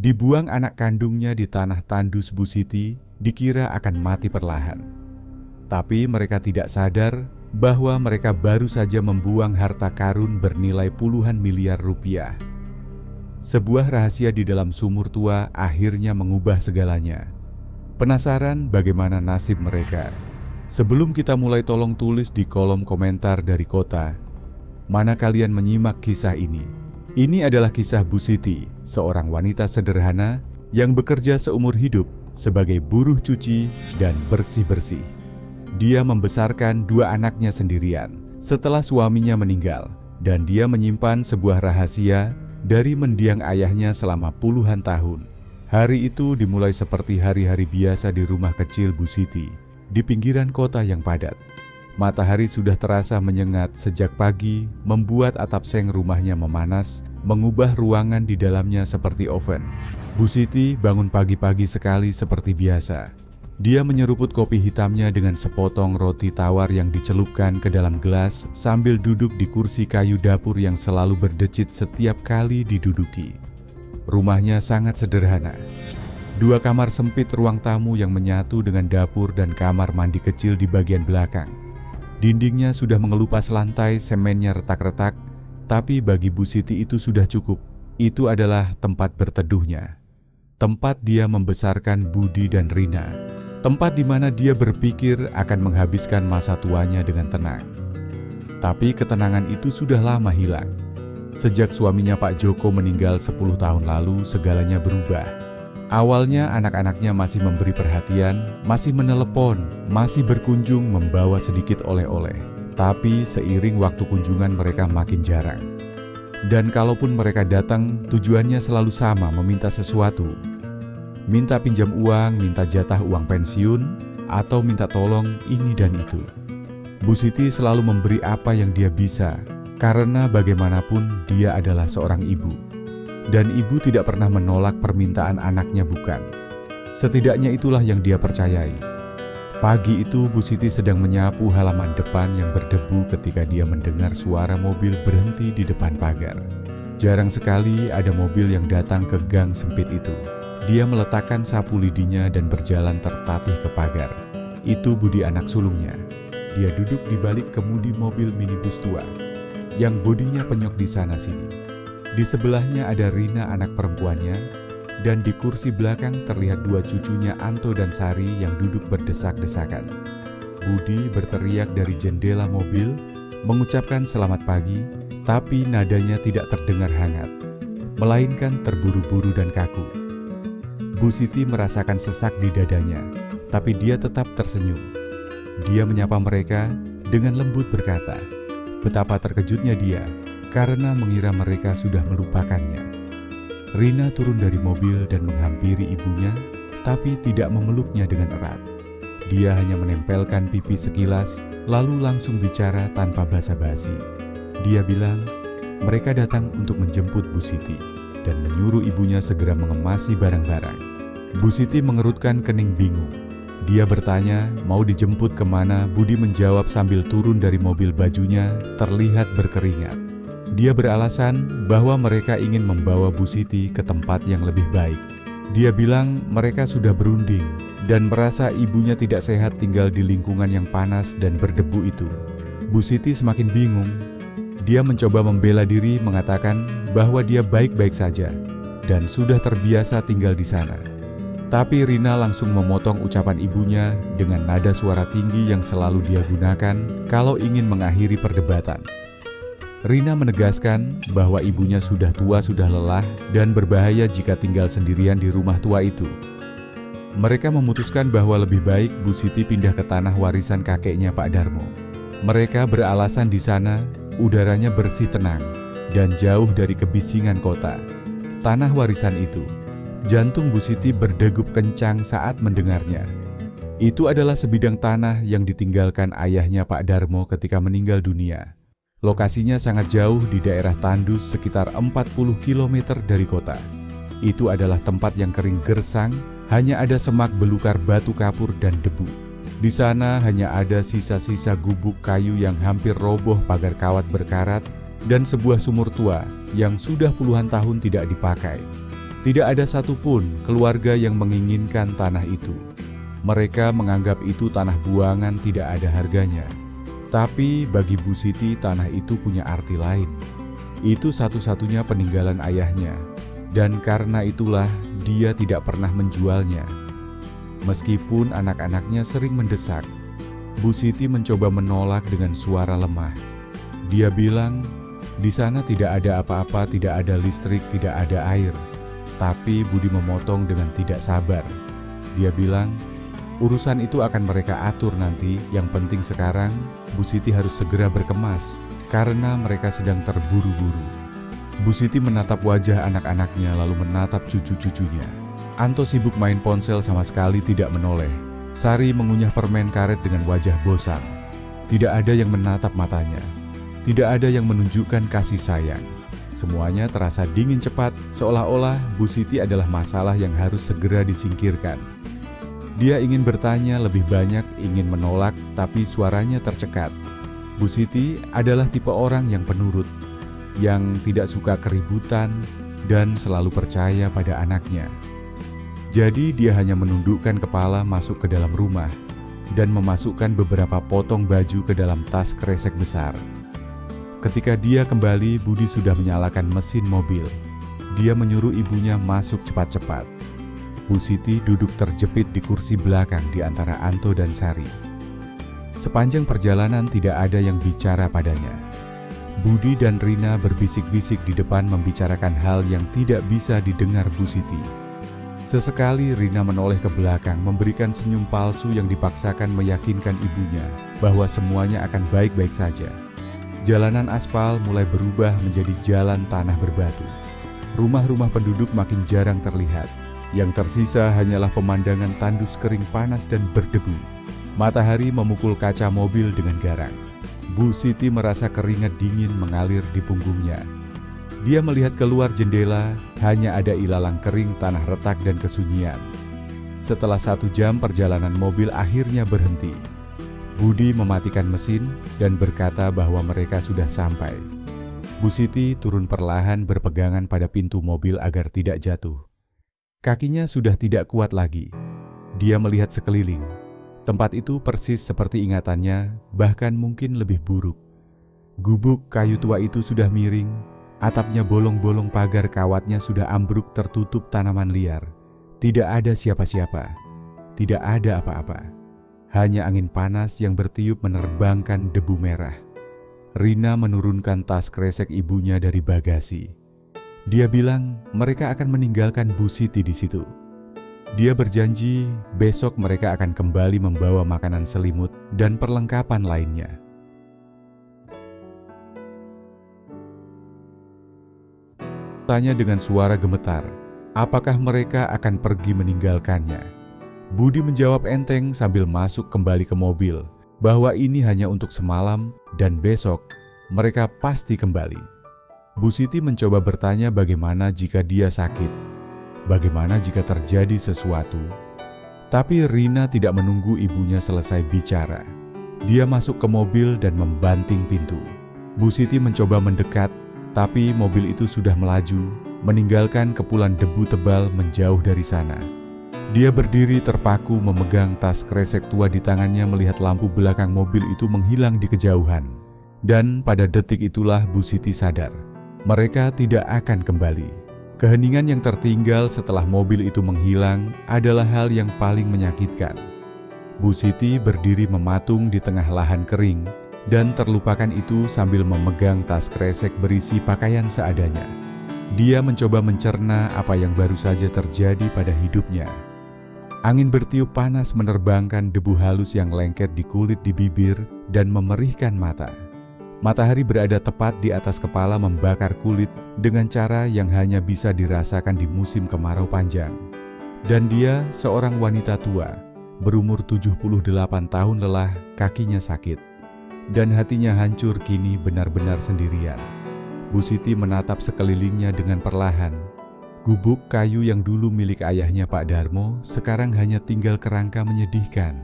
Dibuang anak kandungnya di tanah tandus Bu Siti dikira akan mati perlahan. Tapi mereka tidak sadar bahwa mereka baru saja membuang harta karun bernilai puluhan miliar rupiah. Sebuah rahasia di dalam sumur tua akhirnya mengubah segalanya. Penasaran bagaimana nasib mereka? Sebelum kita mulai, tolong tulis di kolom komentar dari kota mana kalian menyimak kisah ini. Ini adalah kisah Bu Siti, seorang wanita sederhana yang bekerja seumur hidup sebagai buruh cuci dan bersih-bersih. Dia membesarkan dua anaknya sendirian setelah suaminya meninggal, dan dia menyimpan sebuah rahasia dari mendiang ayahnya selama puluhan tahun. Hari itu dimulai seperti hari-hari biasa di rumah kecil Bu Siti, di pinggiran kota yang padat. Matahari sudah terasa menyengat sejak pagi, membuat atap seng rumahnya memanas, mengubah ruangan di dalamnya seperti oven. Bu Siti bangun pagi-pagi sekali seperti biasa. Dia menyeruput kopi hitamnya dengan sepotong roti tawar yang dicelupkan ke dalam gelas sambil duduk di kursi kayu dapur yang selalu berdecit setiap kali diduduki. Rumahnya sangat sederhana. Dua kamar sempit ruang tamu yang menyatu dengan dapur dan kamar mandi kecil di bagian belakang. Dindingnya sudah mengelupas lantai, semennya retak-retak, tapi bagi Bu Siti itu sudah cukup. Itu adalah tempat berteduhnya. Tempat dia membesarkan Budi dan Rina. Tempat di mana dia berpikir akan menghabiskan masa tuanya dengan tenang. Tapi ketenangan itu sudah lama hilang. Sejak suaminya Pak Joko meninggal 10 tahun lalu, segalanya berubah. Awalnya anak-anaknya masih memberi perhatian, masih menelepon, masih berkunjung membawa sedikit oleh-oleh. Tapi seiring waktu kunjungan mereka makin jarang. Dan kalaupun mereka datang, tujuannya selalu sama, meminta sesuatu. Minta pinjam uang, minta jatah uang pensiun, atau minta tolong ini dan itu. Bu Siti selalu memberi apa yang dia bisa, karena bagaimanapun dia adalah seorang ibu. Dan ibu tidak pernah menolak permintaan anaknya, bukan? Setidaknya itulah yang dia percayai. Pagi itu Bu Siti sedang menyapu halaman depan yang berdebu ketika dia mendengar suara mobil berhenti di depan pagar. Jarang sekali ada mobil yang datang ke gang sempit itu. Dia meletakkan sapu lidinya dan berjalan tertatih ke pagar. Itu Budi, anak sulungnya. Dia duduk di balik kemudi mobil minibus tua yang bodinya penyok di sana-sini. Di sebelahnya ada Rina, anak perempuannya, dan di kursi belakang terlihat dua cucunya Anto dan Sari yang duduk berdesak-desakan. Budi berteriak dari jendela mobil, mengucapkan selamat pagi, tapi nadanya tidak terdengar hangat, melainkan terburu-buru dan kaku. Bu Siti merasakan sesak di dadanya, tapi dia tetap tersenyum. Dia menyapa mereka dengan lembut berkata, betapa terkejutnya dia, karena mengira mereka sudah melupakannya. Rina turun dari mobil dan menghampiri ibunya, tapi tidak memeluknya dengan erat. Dia hanya menempelkan pipi sekilas, lalu langsung bicara tanpa basa-basi. Dia bilang, mereka datang untuk menjemput Bu Siti, dan menyuruh ibunya segera mengemasi barang-barang. Bu Siti mengerutkan kening bingung. Dia bertanya, mau dijemput kemana? Budi menjawab sambil turun dari mobil, bajunya terlihat berkeringat. Dia beralasan bahwa mereka ingin membawa Bu Siti ke tempat yang lebih baik. Dia bilang mereka sudah berunding dan merasa ibunya tidak sehat tinggal di lingkungan yang panas dan berdebu itu. Bu Siti semakin bingung. Dia mencoba membela diri, mengatakan bahwa dia baik-baik saja dan sudah terbiasa tinggal di sana. Tapi Rina langsung memotong ucapan ibunya dengan nada suara tinggi yang selalu dia gunakan kalau ingin mengakhiri perdebatan. Rina menegaskan bahwa ibunya sudah tua, sudah lelah, dan berbahaya jika tinggal sendirian di rumah tua itu. Mereka memutuskan bahwa lebih baik Bu Siti pindah ke tanah warisan kakeknya Pak Darmo. Mereka beralasan di sana udaranya bersih, tenang, dan jauh dari kebisingan kota. Tanah warisan itu, jantung Bu Siti berdegup kencang saat mendengarnya. Itu adalah sebidang tanah yang ditinggalkan ayahnya Pak Darmo ketika meninggal dunia. Lokasinya sangat jauh di daerah tandus sekitar 40 km dari kota. Itu adalah tempat yang kering gersang, hanya ada semak belukar batu kapur dan debu. Di sana hanya ada sisa-sisa gubuk kayu yang hampir roboh, pagar kawat berkarat, dan sebuah sumur tua yang sudah puluhan tahun tidak dipakai. Tidak ada satupun keluarga yang menginginkan tanah itu. Mereka menganggap itu tanah buangan tidak ada harganya. Tapi bagi Bu Siti tanah itu punya arti lain. Itu satu-satunya peninggalan ayahnya. Dan karena itulah dia tidak pernah menjualnya. Meskipun anak-anaknya sering mendesak, Bu Siti mencoba menolak dengan suara lemah. Dia bilang, di sana tidak ada apa-apa, tidak ada listrik, tidak ada air. Tapi Budi memotong dengan tidak sabar. Dia bilang, urusan itu akan mereka atur nanti. Yang penting sekarang, Bu Siti harus segera berkemas karena mereka sedang terburu-buru. Bu Siti menatap wajah anak-anaknya lalu menatap cucu-cucunya. Anto sibuk main ponsel sama sekali tidak menoleh. Sari mengunyah permen karet dengan wajah bosan. Tidak ada yang menatap matanya. Tidak ada yang menunjukkan kasih sayang. Semuanya terasa dingin cepat, seolah-olah Bu Siti adalah masalah yang harus segera disingkirkan. Dia ingin bertanya lebih banyak, ingin menolak, tapi suaranya tercekat. Bu Siti adalah tipe orang yang penurut, yang tidak suka keributan dan selalu percaya pada anaknya. Jadi dia hanya menundukkan kepala masuk ke dalam rumah dan memasukkan beberapa potong baju ke dalam tas kresek besar. Ketika dia kembali, Budi sudah menyalakan mesin mobil. Dia menyuruh ibunya masuk cepat-cepat. Bu Siti duduk terjepit di kursi belakang di antara Anto dan Sari. Sepanjang perjalanan tidak ada yang bicara padanya. Budi dan Rina berbisik-bisik di depan membicarakan hal yang tidak bisa didengar Bu Siti. Sesekali Rina menoleh ke belakang memberikan senyum palsu yang dipaksakan meyakinkan ibunya bahwa semuanya akan baik-baik saja. Jalanan aspal mulai berubah menjadi jalan tanah berbatu. Rumah-rumah penduduk makin jarang terlihat. Yang tersisa hanyalah pemandangan tandus kering panas dan berdebu. Matahari memukul kaca mobil dengan garang. Bu Siti merasa keringat dingin mengalir di punggungnya. Dia melihat keluar jendela, hanya ada ilalang kering tanah retak dan kesunyian. Setelah 1 jam perjalanan mobil akhirnya berhenti. Budi mematikan mesin dan berkata bahwa mereka sudah sampai. Bu Siti turun perlahan berpegangan pada pintu mobil agar tidak jatuh. Kakinya sudah tidak kuat lagi. Dia melihat sekeliling. Tempat itu persis seperti ingatannya, bahkan mungkin lebih buruk. Gubuk kayu tua itu sudah miring, atapnya bolong-bolong, pagar kawatnya sudah ambruk tertutup tanaman liar. Tidak ada siapa-siapa. Tidak ada apa-apa. Hanya angin panas yang bertiup menerbangkan debu merah. Rina menurunkan tas kresek ibunya dari bagasi. Dia bilang mereka akan meninggalkan Bu Siti di situ. Dia berjanji besok mereka akan kembali membawa makanan selimut dan perlengkapan lainnya. Tanya dengan suara gemetar, apakah mereka akan pergi meninggalkannya? Budi menjawab enteng sambil masuk kembali ke mobil bahwa ini hanya untuk semalam dan besok mereka pasti kembali. Bu Siti mencoba bertanya bagaimana jika dia sakit, bagaimana jika terjadi sesuatu. Tapi Rina tidak menunggu ibunya selesai bicara. Dia masuk ke mobil dan membanting pintu. Bu Siti mencoba mendekat, tapi mobil itu sudah melaju, meninggalkan kepulan debu tebal menjauh dari sana. Dia berdiri terpaku memegang tas kresek tua di tangannya melihat lampu belakang mobil itu menghilang di kejauhan. Dan pada detik itulah Bu Siti sadar, mereka tidak akan kembali. Keheningan yang tertinggal setelah mobil itu menghilang adalah hal yang paling menyakitkan. Bu Siti berdiri mematung di tengah lahan kering dan terlupakan itu sambil memegang tas kresek berisi pakaian seadanya. Dia mencoba mencerna apa yang baru saja terjadi pada hidupnya. Angin bertiup panas menerbangkan debu halus yang lengket di kulit, di bibir, dan memerihkan mata. Matahari berada tepat di atas kepala membakar kulit dengan cara yang hanya bisa dirasakan di musim kemarau panjang. Dan dia seorang wanita tua, berumur 78 tahun lelah, kakinya sakit. Dan hatinya hancur kini benar-benar sendirian. Bu Siti menatap sekelilingnya dengan perlahan. Gubuk kayu yang dulu milik ayahnya Pak Darmo sekarang hanya tinggal kerangka menyedihkan.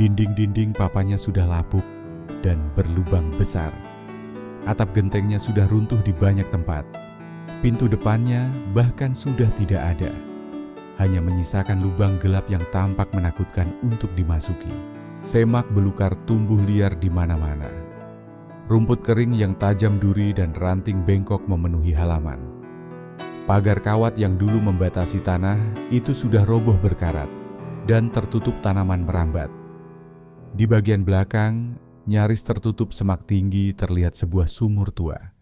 Dinding-dinding papanya sudah lapuk dan berlubang besar. Atap gentengnya sudah runtuh di banyak tempat. Pintu depannya bahkan sudah tidak ada, hanya menyisakan lubang gelap yang tampak menakutkan untuk dimasuki. Semak belukar tumbuh liar di mana-mana. Rumput kering yang tajam duri dan ranting bengkok memenuhi halaman. Pagar kawat yang dulu membatasi tanah itu sudah roboh berkarat dan tertutup tanaman merambat. Di bagian belakang, nyaris tertutup semak tinggi, terlihat sebuah sumur tua.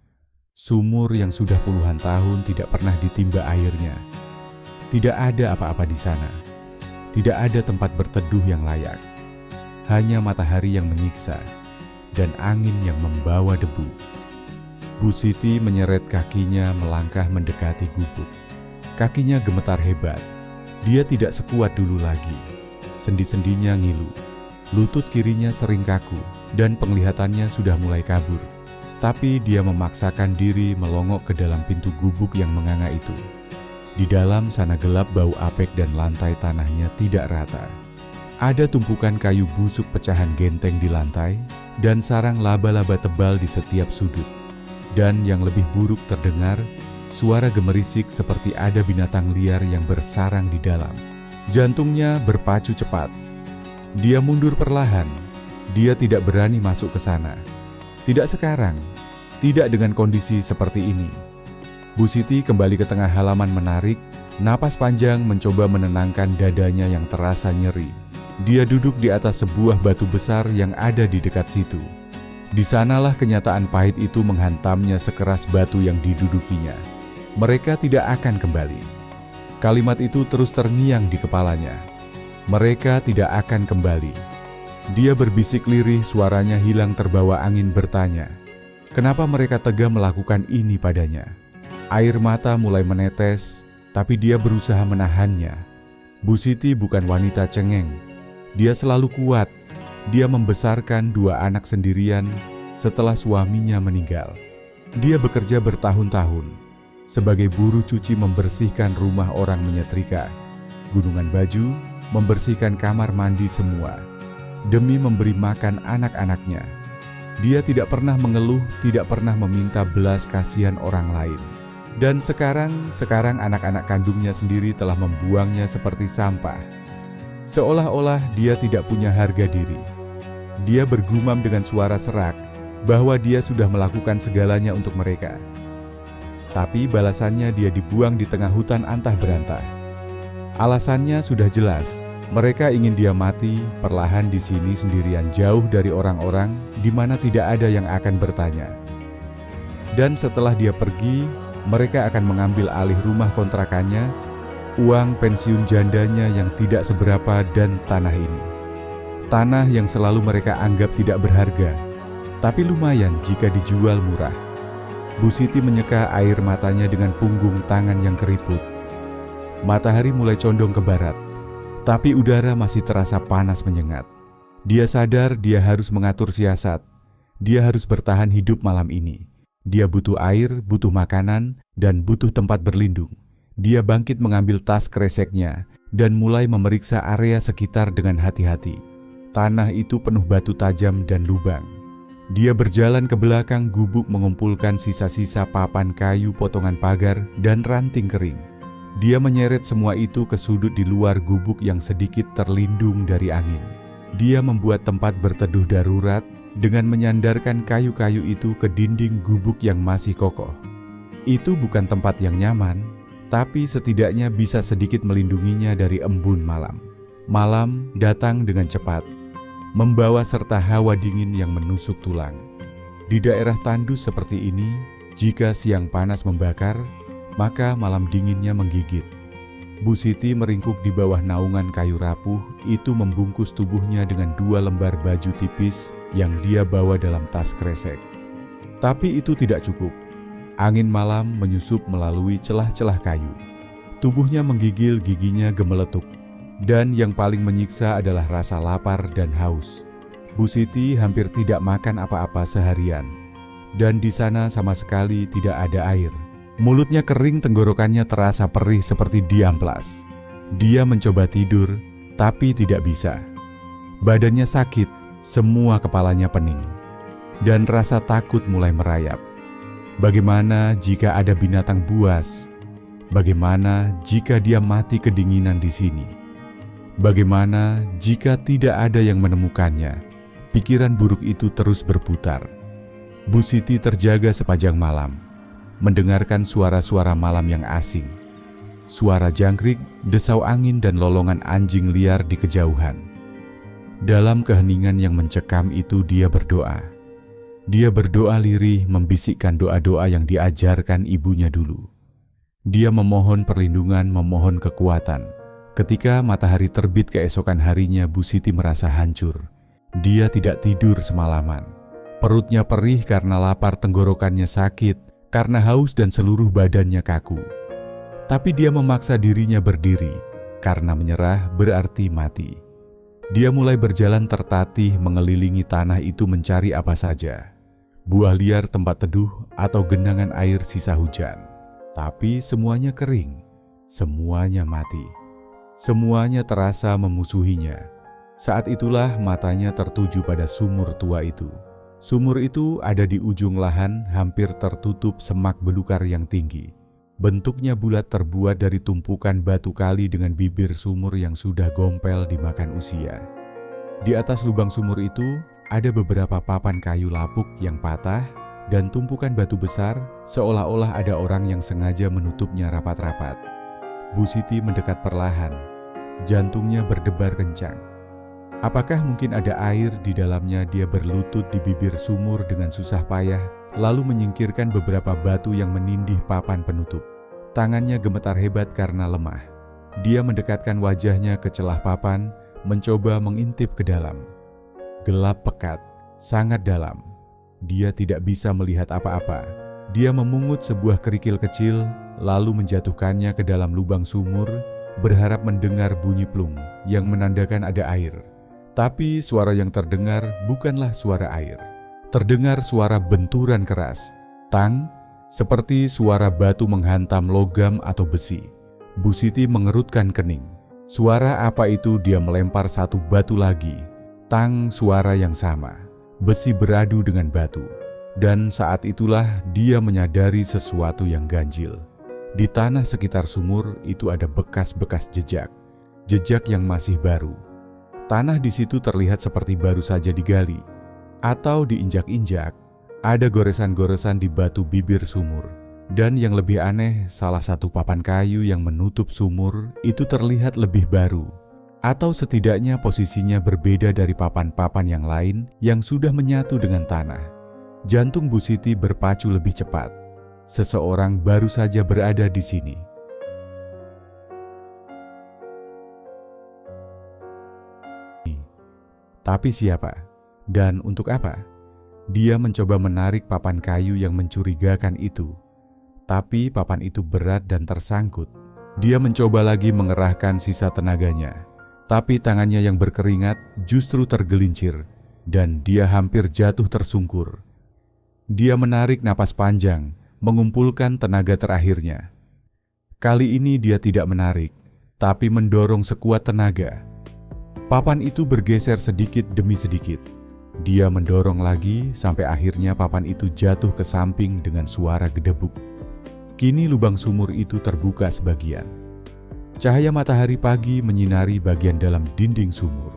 Sumur yang sudah puluhan tahun tidak pernah ditimba airnya. Tidak ada apa-apa di sana. Tidak ada tempat berteduh yang layak. Hanya matahari yang menyiksa dan angin yang membawa debu. Bu Siti menyeret kakinya melangkah mendekati gubuk. Kakinya gemetar hebat. Dia tidak sekuat dulu lagi. Sendi-sendinya ngilu. Lutut kirinya sering kaku dan penglihatannya sudah mulai kabur. Tapi dia memaksakan diri melongok ke dalam pintu gubuk yang menganga itu. Di dalam sana gelap, bau apek dan lantai tanahnya tidak rata. Ada tumpukan kayu busuk pecahan genteng di lantai dan sarang laba-laba tebal di setiap sudut. Dan yang lebih buruk terdengar, suara gemerisik seperti ada binatang liar yang bersarang di dalam. Jantungnya berpacu cepat. Dia mundur perlahan. Dia tidak berani masuk ke sana. Tidak sekarang, tidak dengan kondisi seperti ini. Bu Siti kembali ke tengah halaman menarik, napas panjang mencoba menenangkan dadanya yang terasa nyeri. Dia duduk di atas sebuah batu besar yang ada di dekat situ. Di sanalah kenyataan pahit itu menghantamnya sekeras batu yang didudukinya. Mereka tidak akan kembali. Kalimat itu terus terngiang di kepalanya. Mereka tidak akan kembali. Dia berbisik lirih, suaranya hilang terbawa angin, bertanya, kenapa mereka tega melakukan ini padanya? Air mata mulai menetes, tapi dia berusaha menahannya. Bu Siti bukan wanita cengeng. Dia selalu kuat. Dia membesarkan 2 anak sendirian setelah suaminya meninggal. Dia bekerja bertahun-tahun sebagai buruh cuci, membersihkan rumah orang, menyetrika, gunungan baju, membersihkan kamar mandi semua, demi memberi makan anak-anaknya. Dia tidak pernah mengeluh, tidak pernah meminta belas kasihan orang lain. Dan sekarang anak-anak kandungnya sendiri telah membuangnya seperti sampah. Seolah-olah dia tidak punya harga diri. Dia bergumam dengan suara serak bahwa dia sudah melakukan segalanya untuk mereka. Tapi balasannya dia dibuang di tengah hutan antah berantah. Alasannya sudah jelas. Mereka ingin dia mati perlahan di sini sendirian, jauh dari orang-orang, di mana tidak ada yang akan bertanya. Dan setelah dia pergi, mereka akan mengambil alih rumah kontrakannya, uang pensiun jandanya yang tidak seberapa, dan tanah ini. Tanah yang selalu mereka anggap tidak berharga, tapi lumayan jika dijual murah. Bu Siti menyeka air matanya dengan punggung tangan yang keriput. Matahari mulai condong ke barat, tapi udara masih terasa panas menyengat. Dia sadar dia harus mengatur siasat. Dia harus bertahan hidup malam ini. Dia butuh air, butuh makanan, dan butuh tempat berlindung. Dia bangkit mengambil tas kreseknya dan mulai memeriksa area sekitar dengan hati-hati. Tanah itu penuh batu tajam dan lubang. Dia berjalan ke belakang gubuk mengumpulkan sisa-sisa papan kayu, potongan pagar, dan ranting kering. Dia menyeret semua itu ke sudut di luar gubuk yang sedikit terlindung dari angin. Dia membuat tempat berteduh darurat dengan menyandarkan kayu-kayu itu ke dinding gubuk yang masih kokoh. Itu bukan tempat yang nyaman, tapi setidaknya bisa sedikit melindunginya dari embun malam. Malam datang dengan cepat, membawa serta hawa dingin yang menusuk tulang. Di daerah tandus seperti ini, jika siang panas membakar, maka malam dinginnya menggigit. Bu Siti meringkuk di bawah naungan kayu rapuh itu, membungkus tubuhnya dengan 2 lembar baju tipis yang dia bawa dalam tas kresek. Tapi itu tidak cukup. Angin malam menyusup melalui celah-celah kayu. Tubuhnya menggigil, giginya gemeletuk. Dan yang paling menyiksa adalah rasa lapar dan haus. Bu Siti hampir tidak makan apa-apa seharian. Dan di sana sama sekali tidak ada air. Mulutnya kering, tenggorokannya terasa perih seperti diamplas. Dia mencoba tidur, tapi tidak bisa. Badannya sakit, semua kepalanya pening. Dan rasa takut mulai merayap. Bagaimana jika ada binatang buas? Bagaimana jika dia mati kedinginan di sini? Bagaimana jika tidak ada yang menemukannya? Pikiran buruk itu terus berputar. Bu Siti terjaga sepanjang malam, mendengarkan suara-suara malam yang asing. Suara jangkrik, desau angin dan lolongan anjing liar di kejauhan. Dalam keheningan yang mencekam itu dia berdoa. Dia berdoa lirih membisikkan doa-doa yang diajarkan ibunya dulu. Dia memohon perlindungan, memohon kekuatan. Ketika matahari terbit keesokan harinya, Bu Siti merasa hancur. Dia tidak tidur semalaman. Perutnya perih karena lapar, tenggorokannya sakit, karena haus dan seluruh badannya kaku. Tapi dia memaksa dirinya berdiri, karena menyerah berarti mati. Dia mulai berjalan tertatih mengelilingi tanah itu mencari apa saja. Buah liar, tempat teduh, atau genangan air sisa hujan. Tapi semuanya kering, semuanya mati. Semuanya terasa memusuhinya. Saat itulah matanya tertuju pada sumur tua itu. Sumur itu ada di ujung lahan, hampir tertutup semak belukar yang tinggi. Bentuknya bulat, terbuat dari tumpukan batu kali dengan bibir sumur yang sudah gompel dimakan usia. Di atas lubang sumur itu ada beberapa papan kayu lapuk yang patah dan tumpukan batu besar, seolah-olah ada orang yang sengaja menutupnya rapat-rapat. Bu Siti mendekat perlahan, jantungnya berdebar kencang. Apakah mungkin ada air di dalamnya? Dia berlutut di bibir sumur dengan susah payah, lalu menyingkirkan beberapa batu yang menindih papan penutup. Tangannya gemetar hebat karena lemah. Dia mendekatkan wajahnya ke celah papan, mencoba mengintip ke dalam. Gelap pekat, sangat dalam. Dia tidak bisa melihat apa-apa. Dia memungut sebuah kerikil kecil, lalu menjatuhkannya ke dalam lubang sumur, berharap mendengar bunyi plung yang menandakan ada air. Tapi suara yang terdengar bukanlah suara air. Terdengar suara benturan keras, tang, seperti suara batu menghantam logam atau besi. Bu Siti mengerutkan kening. Suara apa itu? Dia melempar satu batu lagi. Tang, suara yang sama. Besi beradu dengan batu. Dan saat itulah dia menyadari sesuatu yang ganjil. Di tanah sekitar sumur itu ada bekas-bekas jejak. Jejak yang masih baru. Tanah di situ terlihat seperti baru saja digali atau diinjak-injak. Ada goresan-goresan di batu bibir sumur. Dan yang lebih aneh, salah satu papan kayu yang menutup sumur itu terlihat lebih baru. Atau setidaknya posisinya berbeda dari papan-papan yang lain yang sudah menyatu dengan tanah. Jantung Bu Siti berpacu lebih cepat. Seseorang baru saja berada di sini. Tapi siapa? Dan untuk apa? Dia mencoba menarik papan kayu yang mencurigakan itu. Tapi papan itu berat dan tersangkut. Dia mencoba lagi mengerahkan sisa tenaganya. Tapi tangannya yang berkeringat justru tergelincir. Dan dia hampir jatuh tersungkur. Dia menarik napas panjang, mengumpulkan tenaga terakhirnya. Kali ini dia tidak menarik, tapi mendorong sekuat tenaga. Papan itu bergeser sedikit demi sedikit. Dia mendorong lagi sampai akhirnya papan itu jatuh ke samping dengan suara gedebuk. Kini lubang sumur itu terbuka sebagian. Cahaya matahari pagi menyinari bagian dalam dinding sumur.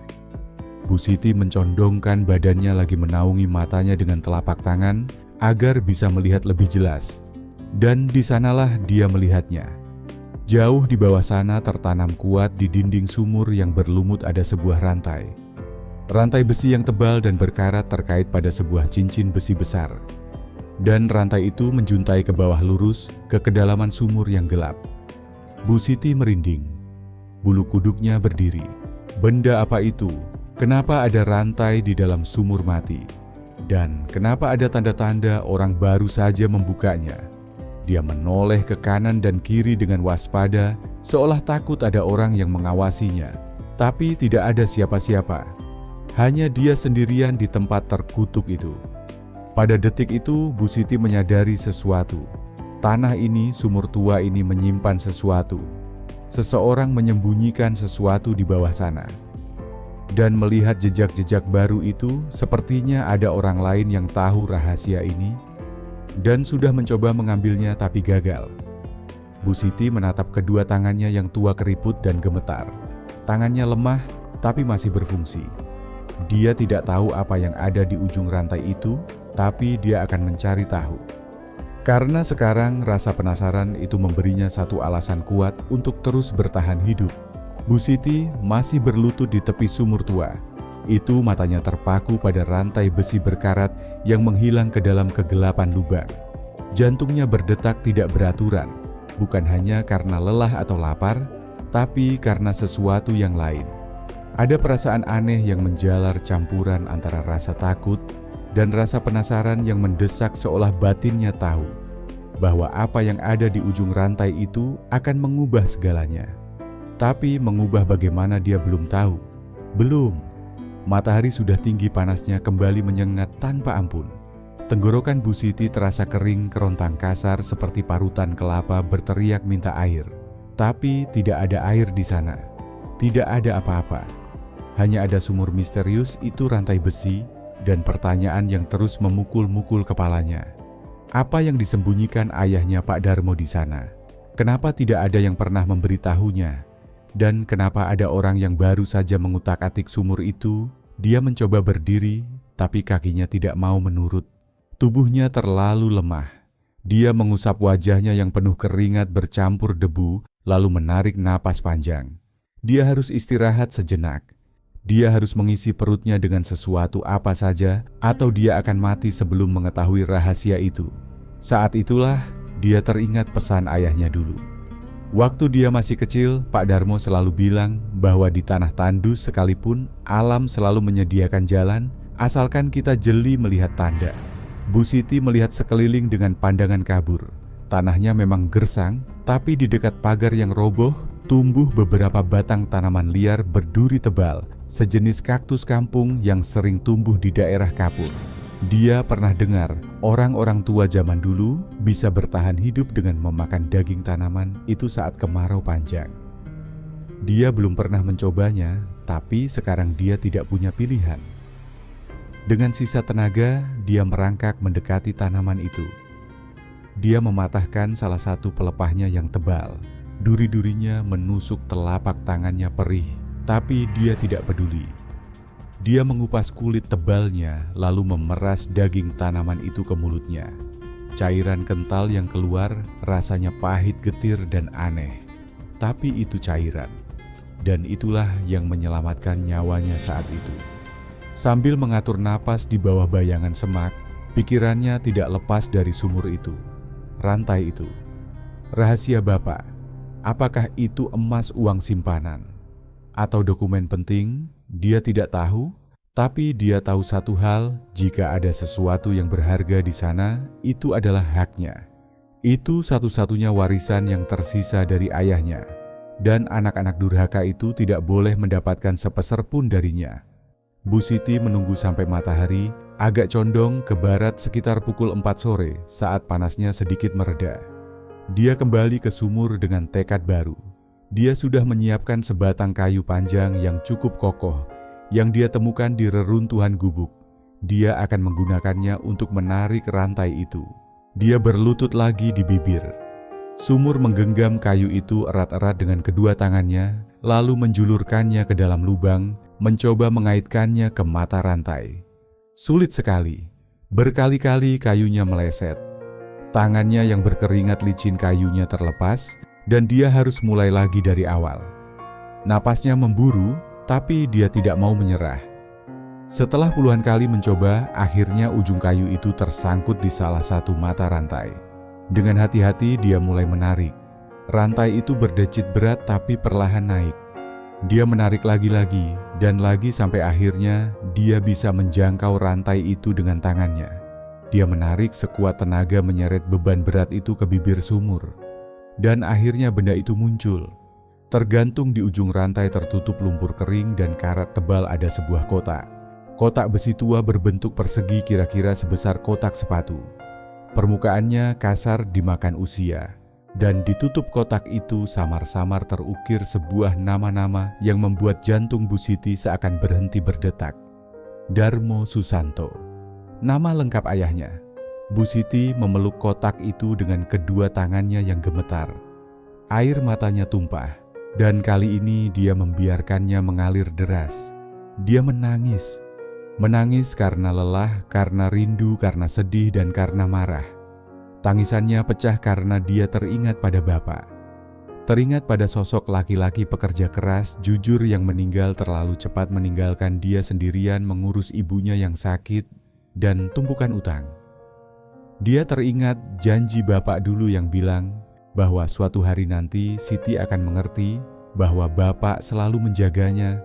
Bu Siti mencondongkan badannya lagi menaungi matanya dengan telapak tangan agar bisa melihat lebih jelas. Dan di sanalah dia melihatnya. Jauh di bawah sana tertanam kuat di dinding sumur yang berlumut ada sebuah rantai. Rantai besi yang tebal dan berkarat terkait pada sebuah cincin besi besar. Dan rantai itu menjuntai ke bawah lurus ke kedalaman sumur yang gelap. Bu Siti merinding. Bulu kuduknya berdiri. Benda apa itu? Kenapa ada rantai di dalam sumur mati? Dan kenapa ada tanda-tanda orang baru saja membukanya? Dia menoleh ke kanan dan kiri dengan waspada, seolah takut ada orang yang mengawasinya. Tapi tidak ada siapa-siapa. Hanya dia sendirian di tempat terkutuk itu. Pada detik itu, Bu Siti menyadari sesuatu. Tanah ini, sumur tua ini menyimpan sesuatu. Seseorang menyembunyikan sesuatu di bawah sana. Dan melihat jejak-jejak baru itu, sepertinya ada orang lain yang tahu rahasia ini. dan sudah mencoba mengambilnya tapi gagal. Bu Siti menatap kedua tangannya yang tua keriput dan gemetar. Tangannya lemah tapi masih berfungsi. Dia tidak tahu apa yang ada di ujung rantai itu, tapi dia akan mencari tahu. Karena sekarang rasa penasaran itu memberinya satu alasan kuat untuk terus bertahan hidup. Bu Siti masih berlutut di tepi sumur tua. Itu matanya terpaku pada rantai besi berkarat yang menghilang ke dalam kegelapan lubang. Jantungnya berdetak tidak beraturan, bukan hanya karena lelah atau lapar, tapi karena sesuatu yang lain. Ada perasaan aneh yang menjalar campuran antara rasa takut dan rasa penasaran yang mendesak seolah batinnya tahu bahwa apa yang ada di ujung rantai itu akan mengubah segalanya. Tapi mengubah bagaimana dia belum tahu. Belum. Matahari sudah tinggi panasnya kembali menyengat tanpa ampun. Tenggorokan Bu Siti terasa kering kerontang kasar seperti parutan kelapa berteriak minta air. Tapi tidak ada air di sana. Tidak ada apa-apa. Hanya ada sumur misterius itu rantai besi dan pertanyaan yang terus memukul-mukul kepalanya. Apa yang disembunyikan ayahnya Pak Darmo di sana? Kenapa tidak ada yang pernah memberitahunya? Dan kenapa ada orang yang baru saja mengutak-atik sumur itu? Dia mencoba berdiri, tapi kakinya tidak mau menurut. Tubuhnya terlalu lemah. Dia mengusap wajahnya yang penuh keringat bercampur debu, lalu menarik napas panjang. Dia harus istirahat sejenak. Dia harus mengisi perutnya dengan sesuatu apa saja, atau dia akan mati sebelum mengetahui rahasia itu. Saat itulah dia teringat pesan ayahnya dulu. Waktu dia masih kecil, Pak Darmo selalu bilang bahwa di tanah tandus sekalipun alam selalu menyediakan jalan, asalkan kita jeli melihat tanda. Bu Siti melihat sekeliling dengan pandangan kabur. Tanahnya memang gersang, tapi di dekat pagar yang roboh, tumbuh beberapa batang tanaman liar berduri tebal, sejenis kaktus kampung yang sering tumbuh di daerah kapur. Dia pernah dengar orang-orang tua zaman dulu bisa bertahan hidup dengan memakan daging tanaman itu saat kemarau panjang. Dia belum pernah mencobanya, tapi sekarang dia tidak punya pilihan. Dengan sisa tenaga, dia merangkak mendekati tanaman itu. Dia mematahkan salah satu pelepahnya yang tebal. Duri-durinya menusuk telapak tangannya perih, tapi dia tidak peduli. Dia mengupas kulit tebalnya, lalu memeras daging tanaman itu ke mulutnya. Cairan kental yang keluar rasanya pahit, getir, dan aneh. Tapi itu cairan, dan itulah yang menyelamatkan nyawanya saat itu. Sambil mengatur napas di bawah bayangan semak, pikirannya tidak lepas dari sumur itu, rantai itu. Rahasia Bapak, apakah itu emas uang simpanan? Atau dokumen penting? Dia tidak tahu, tapi dia tahu satu hal, jika ada sesuatu yang berharga di sana, itu adalah haknya. Itu satu-satunya warisan yang tersisa dari ayahnya, dan anak-anak durhaka itu tidak boleh mendapatkan sepeser pun darinya. Bu Siti menunggu sampai matahari agak condong ke barat sekitar pukul 4 sore saat panasnya sedikit mereda. Dia kembali ke sumur dengan tekad baru. Dia sudah menyiapkan sebatang kayu panjang yang cukup kokoh yang dia temukan di reruntuhan gubuk. Dia akan menggunakannya untuk menarik rantai itu. Dia berlutut lagi di bibir. Sumur menggenggam kayu itu erat-erat dengan kedua tangannya, lalu menjulurkannya ke dalam lubang, mencoba mengaitkannya ke mata rantai. Sulit sekali. Berkali-kali kayunya meleset. Tangannya yang berkeringat licin kayunya terlepas, dan dia harus mulai lagi dari awal. Napasnya memburu, tapi dia tidak mau menyerah. Setelah puluhan kali mencoba, akhirnya ujung kayu itu tersangkut di salah satu mata rantai. Dengan hati-hati dia mulai menarik. Rantai itu berdecit berat tapi perlahan naik. Dia menarik lagi-lagi dan lagi sampai akhirnya dia bisa menjangkau rantai itu dengan tangannya. Dia menarik sekuat tenaga menyeret beban berat itu ke bibir sumur. Dan akhirnya benda itu muncul. Tergantung di ujung rantai tertutup lumpur kering dan karat tebal ada sebuah kotak. Kotak besi tua berbentuk persegi kira-kira sebesar kotak sepatu. Permukaannya kasar dimakan usia. Dan ditutup kotak itu samar-samar terukir sebuah nama-nama yang membuat jantung Bu Siti seakan berhenti berdetak. Darmo Susanto. Nama lengkap ayahnya. Bu Siti memeluk kotak itu dengan kedua tangannya yang gemetar. Air matanya tumpah, dan kali ini dia membiarkannya mengalir deras. Dia menangis. Menangis karena lelah, karena rindu, karena sedih, dan karena marah. Tangisannya pecah karena dia teringat pada Bapak. Teringat pada sosok laki-laki pekerja keras, jujur yang meninggal terlalu cepat meninggalkan dia sendirian mengurus ibunya yang sakit dan tumpukan utang. Dia teringat janji Bapak dulu yang bilang bahwa suatu hari nanti Siti akan mengerti bahwa Bapak selalu menjaganya.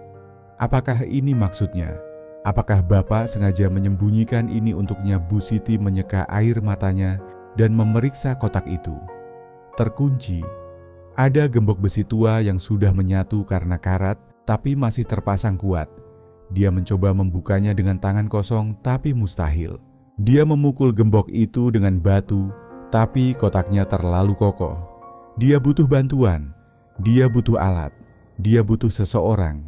Apakah ini maksudnya? Apakah Bapak sengaja menyembunyikan ini untuknya? Bu Siti menyeka air matanya dan memeriksa kotak itu. Terkunci. Ada gembok besi tua yang sudah menyatu karena karat, tapi masih terpasang kuat. Dia mencoba membukanya dengan tangan kosong, tapi mustahil. Dia memukul gembok itu dengan batu, tapi kotaknya terlalu kokoh. Dia butuh bantuan, dia butuh alat, dia butuh seseorang.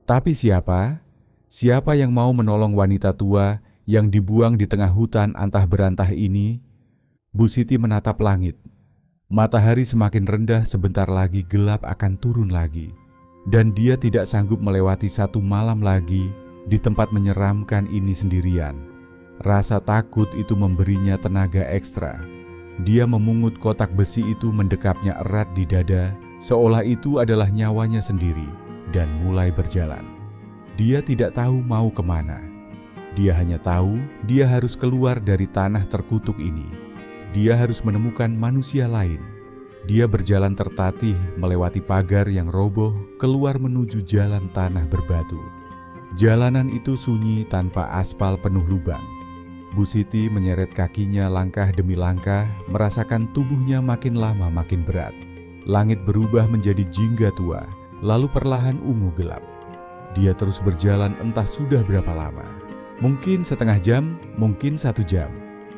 Tapi siapa? Siapa yang mau menolong wanita tua yang dibuang di tengah hutan antah berantah ini? Bu Siti menatap langit. Matahari semakin rendah, sebentar lagi gelap akan turun lagi. Dan dia tidak sanggup melewati satu malam lagi di tempat menyeramkan ini sendirian. Rasa takut itu memberinya tenaga ekstra. Dia memungut kotak besi itu, mendekapnya erat di dada, seolah itu adalah nyawanya sendiri, dan mulai berjalan. Dia tidak tahu mau kemana. Dia hanya tahu dia harus keluar dari tanah terkutuk ini. Dia harus menemukan manusia lain. Dia berjalan tertatih melewati pagar yang roboh, keluar menuju jalan tanah berbatu. Jalanan itu sunyi tanpa aspal, penuh lubang. Bu Siti menyeret kakinya langkah demi langkah, merasakan tubuhnya makin lama makin berat. Langit berubah menjadi jingga tua, lalu perlahan ungu gelap. Dia terus berjalan entah sudah berapa lama. Mungkin setengah jam, mungkin 1 jam.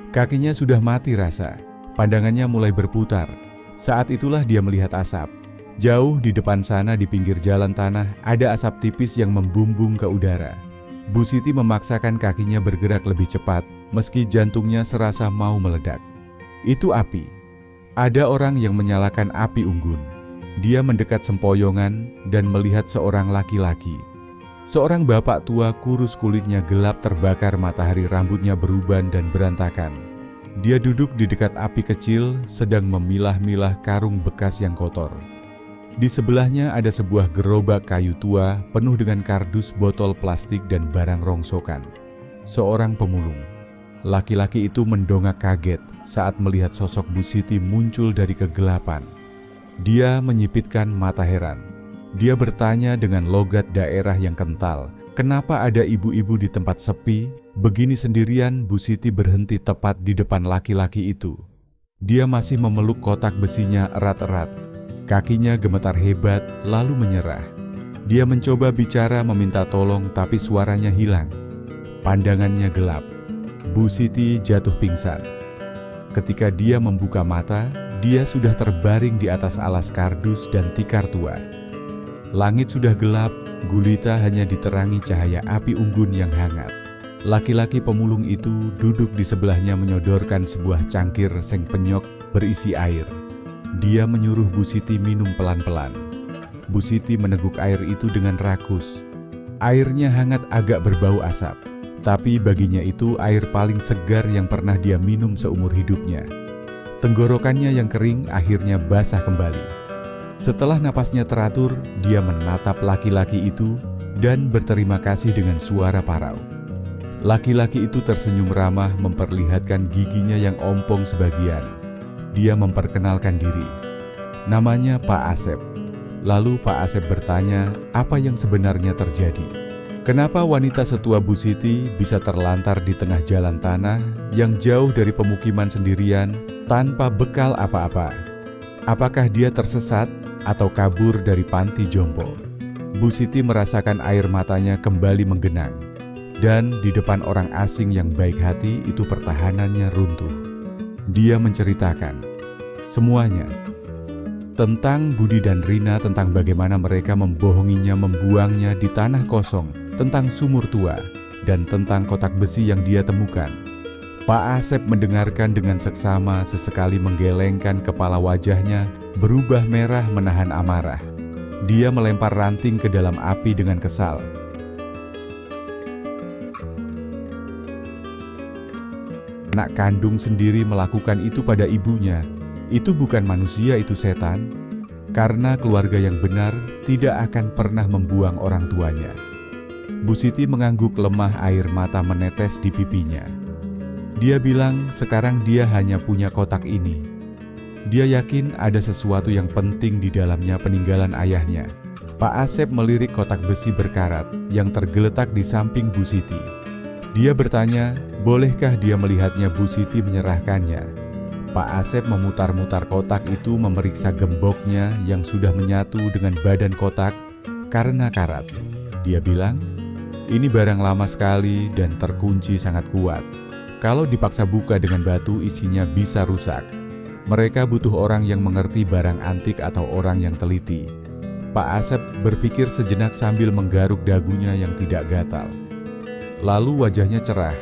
Kakinya sudah mati rasa, pandangannya mulai berputar. Saat itulah dia melihat asap. Jauh di depan sana di pinggir jalan tanah ada asap tipis yang membumbung ke udara. Bu Siti memaksakan kakinya bergerak lebih cepat, meski jantungnya serasa mau meledak. Itu api. Ada orang yang menyalakan api unggun. Dia mendekat sempoyongan dan melihat seorang laki-laki. Seorang bapak tua kurus, kulitnya gelap terbakar matahari, rambutnya beruban dan berantakan. Dia duduk di dekat api kecil, sedang memilah-milah karung bekas yang kotor. Di sebelahnya ada sebuah gerobak kayu tua penuh dengan kardus, botol plastik, dan barang rongsokan. Seorang pemulung. Laki-laki itu mendongak kaget saat melihat sosok Bu Siti muncul dari kegelapan. Dia menyipitkan mata heran. Dia bertanya dengan logat daerah yang kental, kenapa ada ibu-ibu di tempat sepi, begini sendirian? Bu Siti berhenti tepat di depan laki-laki itu. Dia masih memeluk kotak besinya erat-erat. Kakinya gemetar hebat, lalu menyerah. Dia mencoba bicara meminta tolong, tapi suaranya hilang. Pandangannya gelap. Bu Siti jatuh pingsan. Ketika dia membuka mata, dia sudah terbaring di atas alas kardus dan tikar tua. Langit sudah gelap, gulita hanya diterangi cahaya api unggun yang hangat. Laki-laki pemulung itu duduk di sebelahnya menyodorkan sebuah cangkir seng penyok berisi air. Dia menyuruh Bu Siti minum pelan-pelan. Bu Siti meneguk air itu dengan rakus. Airnya hangat, agak berbau asap. Tapi baginya itu air paling segar yang pernah dia minum seumur hidupnya. Tenggorokannya yang kering akhirnya basah kembali. Setelah napasnya teratur, dia menatap laki-laki itu dan berterima kasih dengan suara parau. Laki-laki itu tersenyum ramah, memperlihatkan giginya yang ompong sebagian. Dia memperkenalkan diri. Namanya Pak Asep. Lalu Pak Asep bertanya apa yang sebenarnya terjadi. Kenapa wanita setua Bu Siti bisa terlantar di tengah jalan tanah yang jauh dari pemukiman sendirian tanpa bekal apa-apa? Apakah dia tersesat atau kabur dari panti jompo? Bu Siti merasakan air matanya kembali menggenang. Dan di depan orang asing yang baik hati itu pertahanannya runtuh. Dia menceritakan semuanya. Tentang Budi dan Rina, tentang bagaimana mereka membohonginya, membuangnya di tanah kosong, tentang sumur tua, dan tentang kotak besi yang dia temukan. Pak Asep mendengarkan dengan seksama, sesekali menggelengkan kepala, wajahnya berubah merah menahan amarah. Dia melempar ranting ke dalam api dengan kesal. Anak kandung sendiri melakukan itu pada ibunya. Itu bukan manusia, itu setan. Karena keluarga yang benar tidak akan pernah membuang orang tuanya. Bu Siti mengangguk lemah, air mata menetes di pipinya. Dia bilang sekarang dia hanya punya kotak ini. Dia yakin ada sesuatu yang penting di dalamnya, peninggalan ayahnya. Pak Asep melirik kotak besi berkarat yang tergeletak di samping Bu Siti. Dia bertanya, bolehkah dia melihatnya? Bu Siti menyerahkannya. Pak Asep memutar-mutar kotak itu, memeriksa gemboknya yang sudah menyatu dengan badan kotak karena karat. Dia bilang, ini barang lama sekali dan terkunci sangat kuat. Kalau dipaksa buka dengan batu, isinya bisa rusak. Mereka butuh orang yang mengerti barang antik atau orang yang teliti. Pak Asep berpikir sejenak sambil menggaruk dagunya yang tidak gatal. Lalu wajahnya cerah.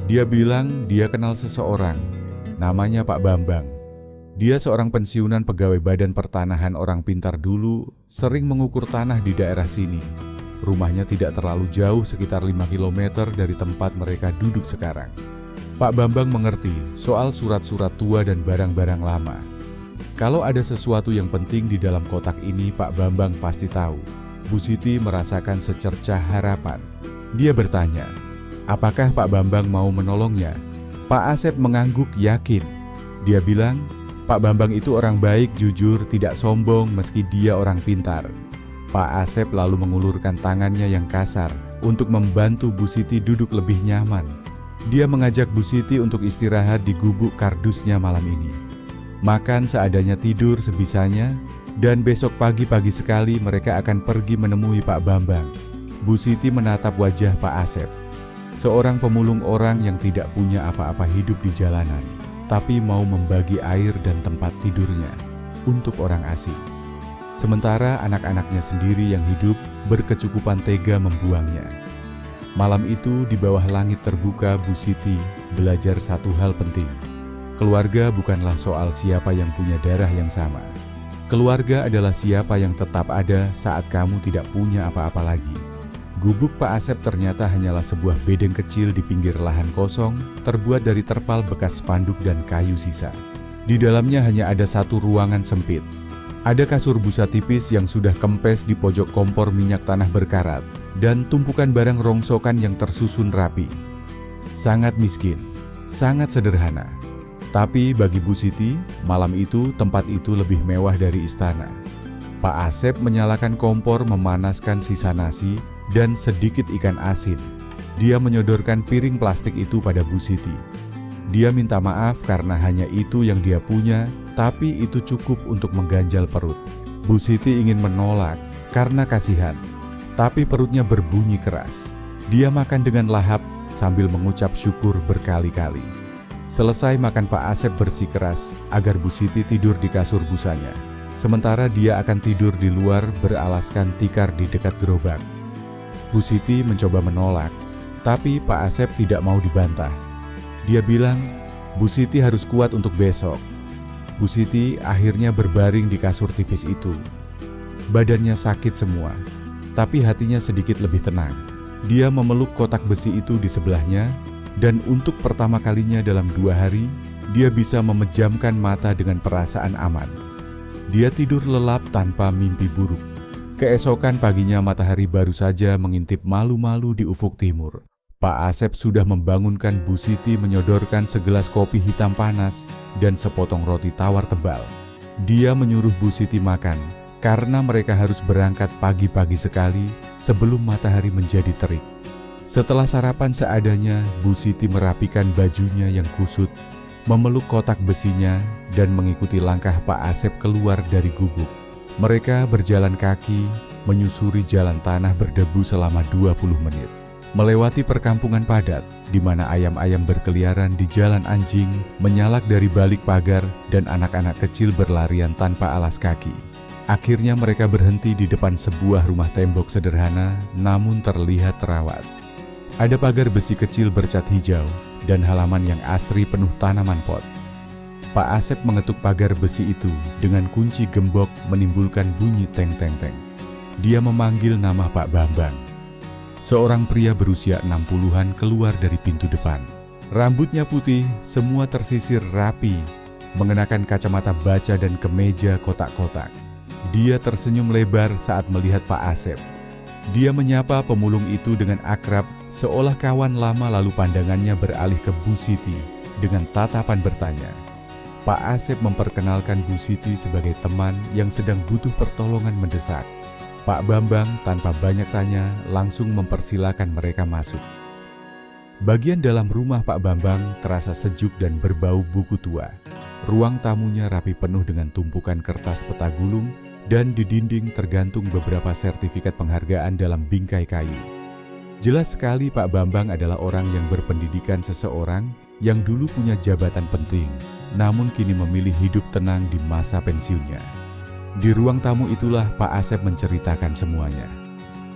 Dia bilang dia kenal seseorang, namanya Pak Bambang. Dia seorang pensiunan pegawai Badan Pertanahan, orang pintar dulu, sering mengukur tanah di daerah sini. Rumahnya tidak terlalu jauh, sekitar 5 km dari tempat mereka duduk sekarang. Pak Bambang mengerti soal surat-surat tua dan barang-barang lama. Kalau ada sesuatu yang penting di dalam kotak ini, Pak Bambang pasti tahu. Bu Siti merasakan secercah harapan. Dia bertanya, apakah Pak Bambang mau menolongnya? Pak Asep mengangguk yakin. Dia bilang, Pak Bambang itu orang baik, jujur, tidak sombong meski dia orang pintar. Pak Asep lalu mengulurkan tangannya yang kasar untuk membantu Bu Siti duduk lebih nyaman. Dia mengajak Bu Siti untuk istirahat di gubuk kardusnya malam ini. Makan seadanya, tidur sebisanya, dan besok pagi-pagi sekali mereka akan pergi menemui Pak Bambang. Bu Siti menatap wajah Pak Asep. Seorang pemulung orang yang tidak punya apa-apa hidup di jalanan, tapi mau membagi air dan tempat tidurnya untuk orang asing. Sementara anak-anaknya sendiri yang hidup berkecukupan tega membuangnya. Malam itu di bawah langit terbuka, Bu Siti belajar satu hal penting. Keluarga bukanlah soal siapa yang punya darah yang sama. Keluarga adalah siapa yang tetap ada saat kamu tidak punya apa-apa lagi. Gubuk Pak Asep ternyata hanyalah sebuah bedeng kecil di pinggir lahan kosong, terbuat dari terpal bekas spanduk dan kayu sisa. Di dalamnya hanya ada satu ruangan sempit. Ada kasur busa tipis yang sudah kempes di pojok kompor minyak tanah berkarat, dan tumpukan barang rongsokan yang tersusun rapi. Sangat miskin, sangat sederhana. Tapi bagi Bu Siti, malam itu tempat itu lebih mewah dari istana. Pak Asep menyalakan kompor, memanaskan sisa nasi dan sedikit ikan asin. Dia menyodorkan piring plastik itu pada Bu Siti. Dia minta maaf karena hanya itu yang dia punya, tapi itu cukup untuk mengganjal perut. Bu Siti ingin menolak karena kasihan, tapi perutnya berbunyi keras. Dia makan dengan lahap sambil mengucap syukur berkali-kali. Selesai makan, Pak Asep bersikeras agar Bu Siti tidur di kasur busanya. Sementara dia akan tidur di luar beralaskan tikar di dekat gerobak. Bu Siti mencoba menolak, tapi Pak Asep tidak mau dibantah. Dia bilang, Bu Siti harus kuat untuk besok. Bu Siti akhirnya berbaring di kasur tipis itu. Badannya sakit semua, tapi hatinya sedikit lebih tenang. Dia memeluk kotak besi itu di sebelahnya, dan untuk pertama kalinya dalam 2 hari, dia bisa memejamkan mata dengan perasaan aman. Dia tidur lelap tanpa mimpi buruk. Keesokan paginya matahari baru saja mengintip malu-malu di ufuk timur. Pak Asep sudah membangunkan Bu Siti, menyodorkan segelas kopi hitam panas dan sepotong roti tawar tebal. Dia menyuruh Bu Siti makan, karena mereka harus berangkat pagi-pagi sekali sebelum matahari menjadi terik. Setelah sarapan seadanya, Bu Siti merapikan bajunya yang kusut, memeluk kotak besinya, dan mengikuti langkah Pak Asep keluar dari gubuk. Mereka berjalan kaki, menyusuri jalan tanah berdebu selama 20 menit. Melewati perkampungan padat, di mana ayam-ayam berkeliaran di jalan anjing, menyalak dari balik pagar, dan anak-anak kecil berlarian tanpa alas kaki. Akhirnya mereka berhenti di depan sebuah rumah tembok sederhana, namun terlihat terawat. Ada pagar besi kecil bercat hijau, dan halaman yang asri penuh tanaman pot. Pak Asep mengetuk pagar besi itu dengan kunci gembok menimbulkan bunyi teng-teng-teng. Dia memanggil nama Pak Bambang. Seorang pria berusia 60-an keluar dari pintu depan. Rambutnya putih, semua tersisir rapi, mengenakan kacamata baca dan kemeja kotak-kotak. Dia tersenyum lebar saat melihat Pak Asep. Dia menyapa pemulung itu dengan akrab, seolah kawan lama, lalu pandangannya beralih ke Bu Siti dengan tatapan bertanya. Pak Asep memperkenalkan Bu Siti sebagai teman yang sedang butuh pertolongan mendesak. Pak Bambang tanpa banyak tanya langsung mempersilakan mereka masuk. Bagian dalam rumah Pak Bambang terasa sejuk dan berbau buku tua. Ruang tamunya rapi penuh dengan tumpukan kertas peta gulung dan di dinding tergantung beberapa sertifikat penghargaan dalam bingkai kayu. Jelas sekali Pak Bambang adalah orang yang berpendidikan, seseorang yang dulu punya jabatan penting, namun kini memilih hidup tenang di masa pensiunnya. Di ruang tamu itulah Pak Asep menceritakan semuanya.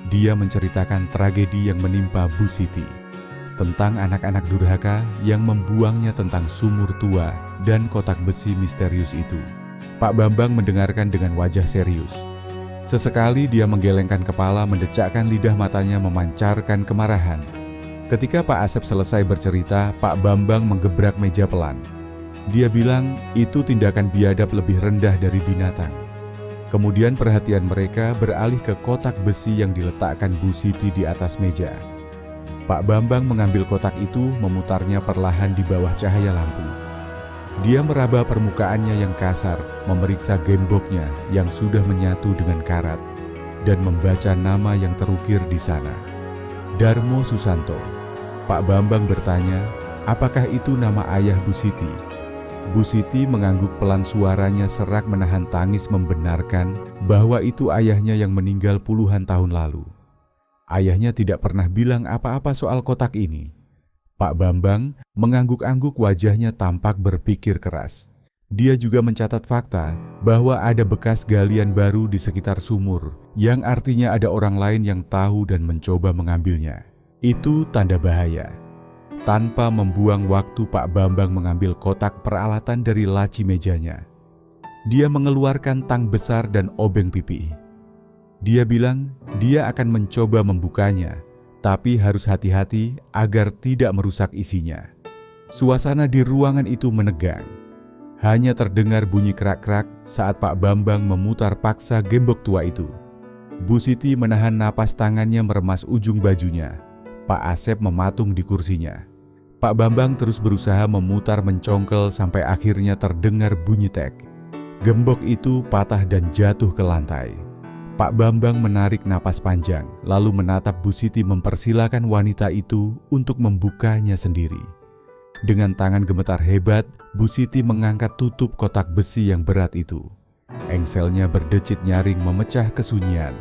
Dia menceritakan tragedi yang menimpa Bu Siti, tentang anak-anak durhaka yang membuangnya, tentang sumur tua dan kotak besi misterius itu. Pak Bambang mendengarkan dengan wajah serius. Sesekali dia menggelengkan kepala, mendecakkan lidah, matanya memancarkan kemarahan. Ketika Pak Asep selesai bercerita, Pak Bambang menggebrak meja pelan. Dia bilang itu tindakan biadab lebih rendah dari binatang. Kemudian perhatian mereka beralih ke kotak besi yang diletakkan Bu Siti di atas meja. Pak Bambang mengambil kotak itu, memutarnya perlahan di bawah cahaya lampu. Dia meraba permukaannya yang kasar, memeriksa gemboknya yang sudah menyatu dengan karat, dan membaca nama yang terukir di sana. Darmo Susanto. Pak Bambang bertanya, apakah itu nama ayah Bu Siti? Bu Siti mengangguk pelan, suaranya serak menahan tangis, membenarkan bahwa itu ayahnya yang meninggal puluhan tahun lalu. Ayahnya tidak pernah bilang apa-apa soal kotak ini. Pak Bambang mengangguk-angguk, wajahnya tampak berpikir keras. Dia juga mencatat fakta bahwa ada bekas galian baru di sekitar sumur, yang artinya ada orang lain yang tahu dan mencoba mengambilnya. Itu tanda bahaya. Tanpa membuang waktu, Pak Bambang mengambil kotak peralatan dari laci mejanya. Dia mengeluarkan tang besar dan obeng pipi. Dia bilang dia akan mencoba membukanya, tapi harus hati-hati agar tidak merusak isinya. Suasana di ruangan itu menegang. Hanya terdengar bunyi kerak-kerak saat Pak Bambang memutar paksa gembok tua itu. Bu Siti menahan napas, tangannya meremas ujung bajunya. Pak Asep mematung di kursinya. Pak Bambang terus berusaha memutar mencongkel sampai akhirnya terdengar bunyi tek. Gembok itu patah dan jatuh ke lantai. Pak Bambang menarik napas panjang, lalu menatap Bu Siti, mempersilakan wanita itu untuk membukanya sendiri. Dengan tangan gemetar hebat, Bu Siti mengangkat tutup kotak besi yang berat itu. Engselnya berdecit nyaring, memecah kesunyian.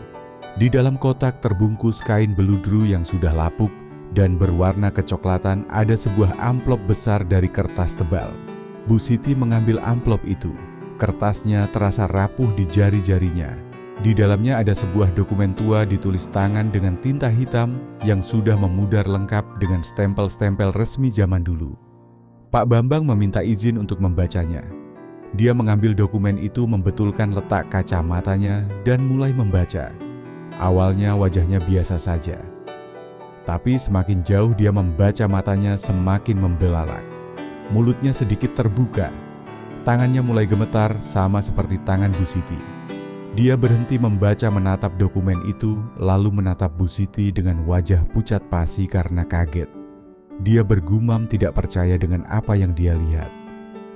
Di dalam kotak terbungkus kain beludru yang sudah lapuk dan berwarna kecoklatan, ada sebuah amplop besar dari kertas tebal. Bu Siti mengambil amplop itu. Kertasnya terasa rapuh di jari-jarinya. Di dalamnya ada sebuah dokumen tua ditulis tangan dengan tinta hitam yang sudah memudar, lengkap dengan stempel-stempel resmi zaman dulu. Pak Bambang meminta izin untuk membacanya. Dia mengambil dokumen itu, membetulkan letak kacamatanya, dan mulai membaca. Awalnya wajahnya biasa saja. Tapi semakin jauh dia membaca, matanya semakin membelalak. Mulutnya sedikit terbuka. Tangannya mulai gemetar sama seperti tangan Bu Siti. Dia berhenti membaca, menatap dokumen itu, lalu menatap Bu Siti dengan wajah pucat pasi karena kaget. Dia bergumam tidak percaya dengan apa yang dia lihat.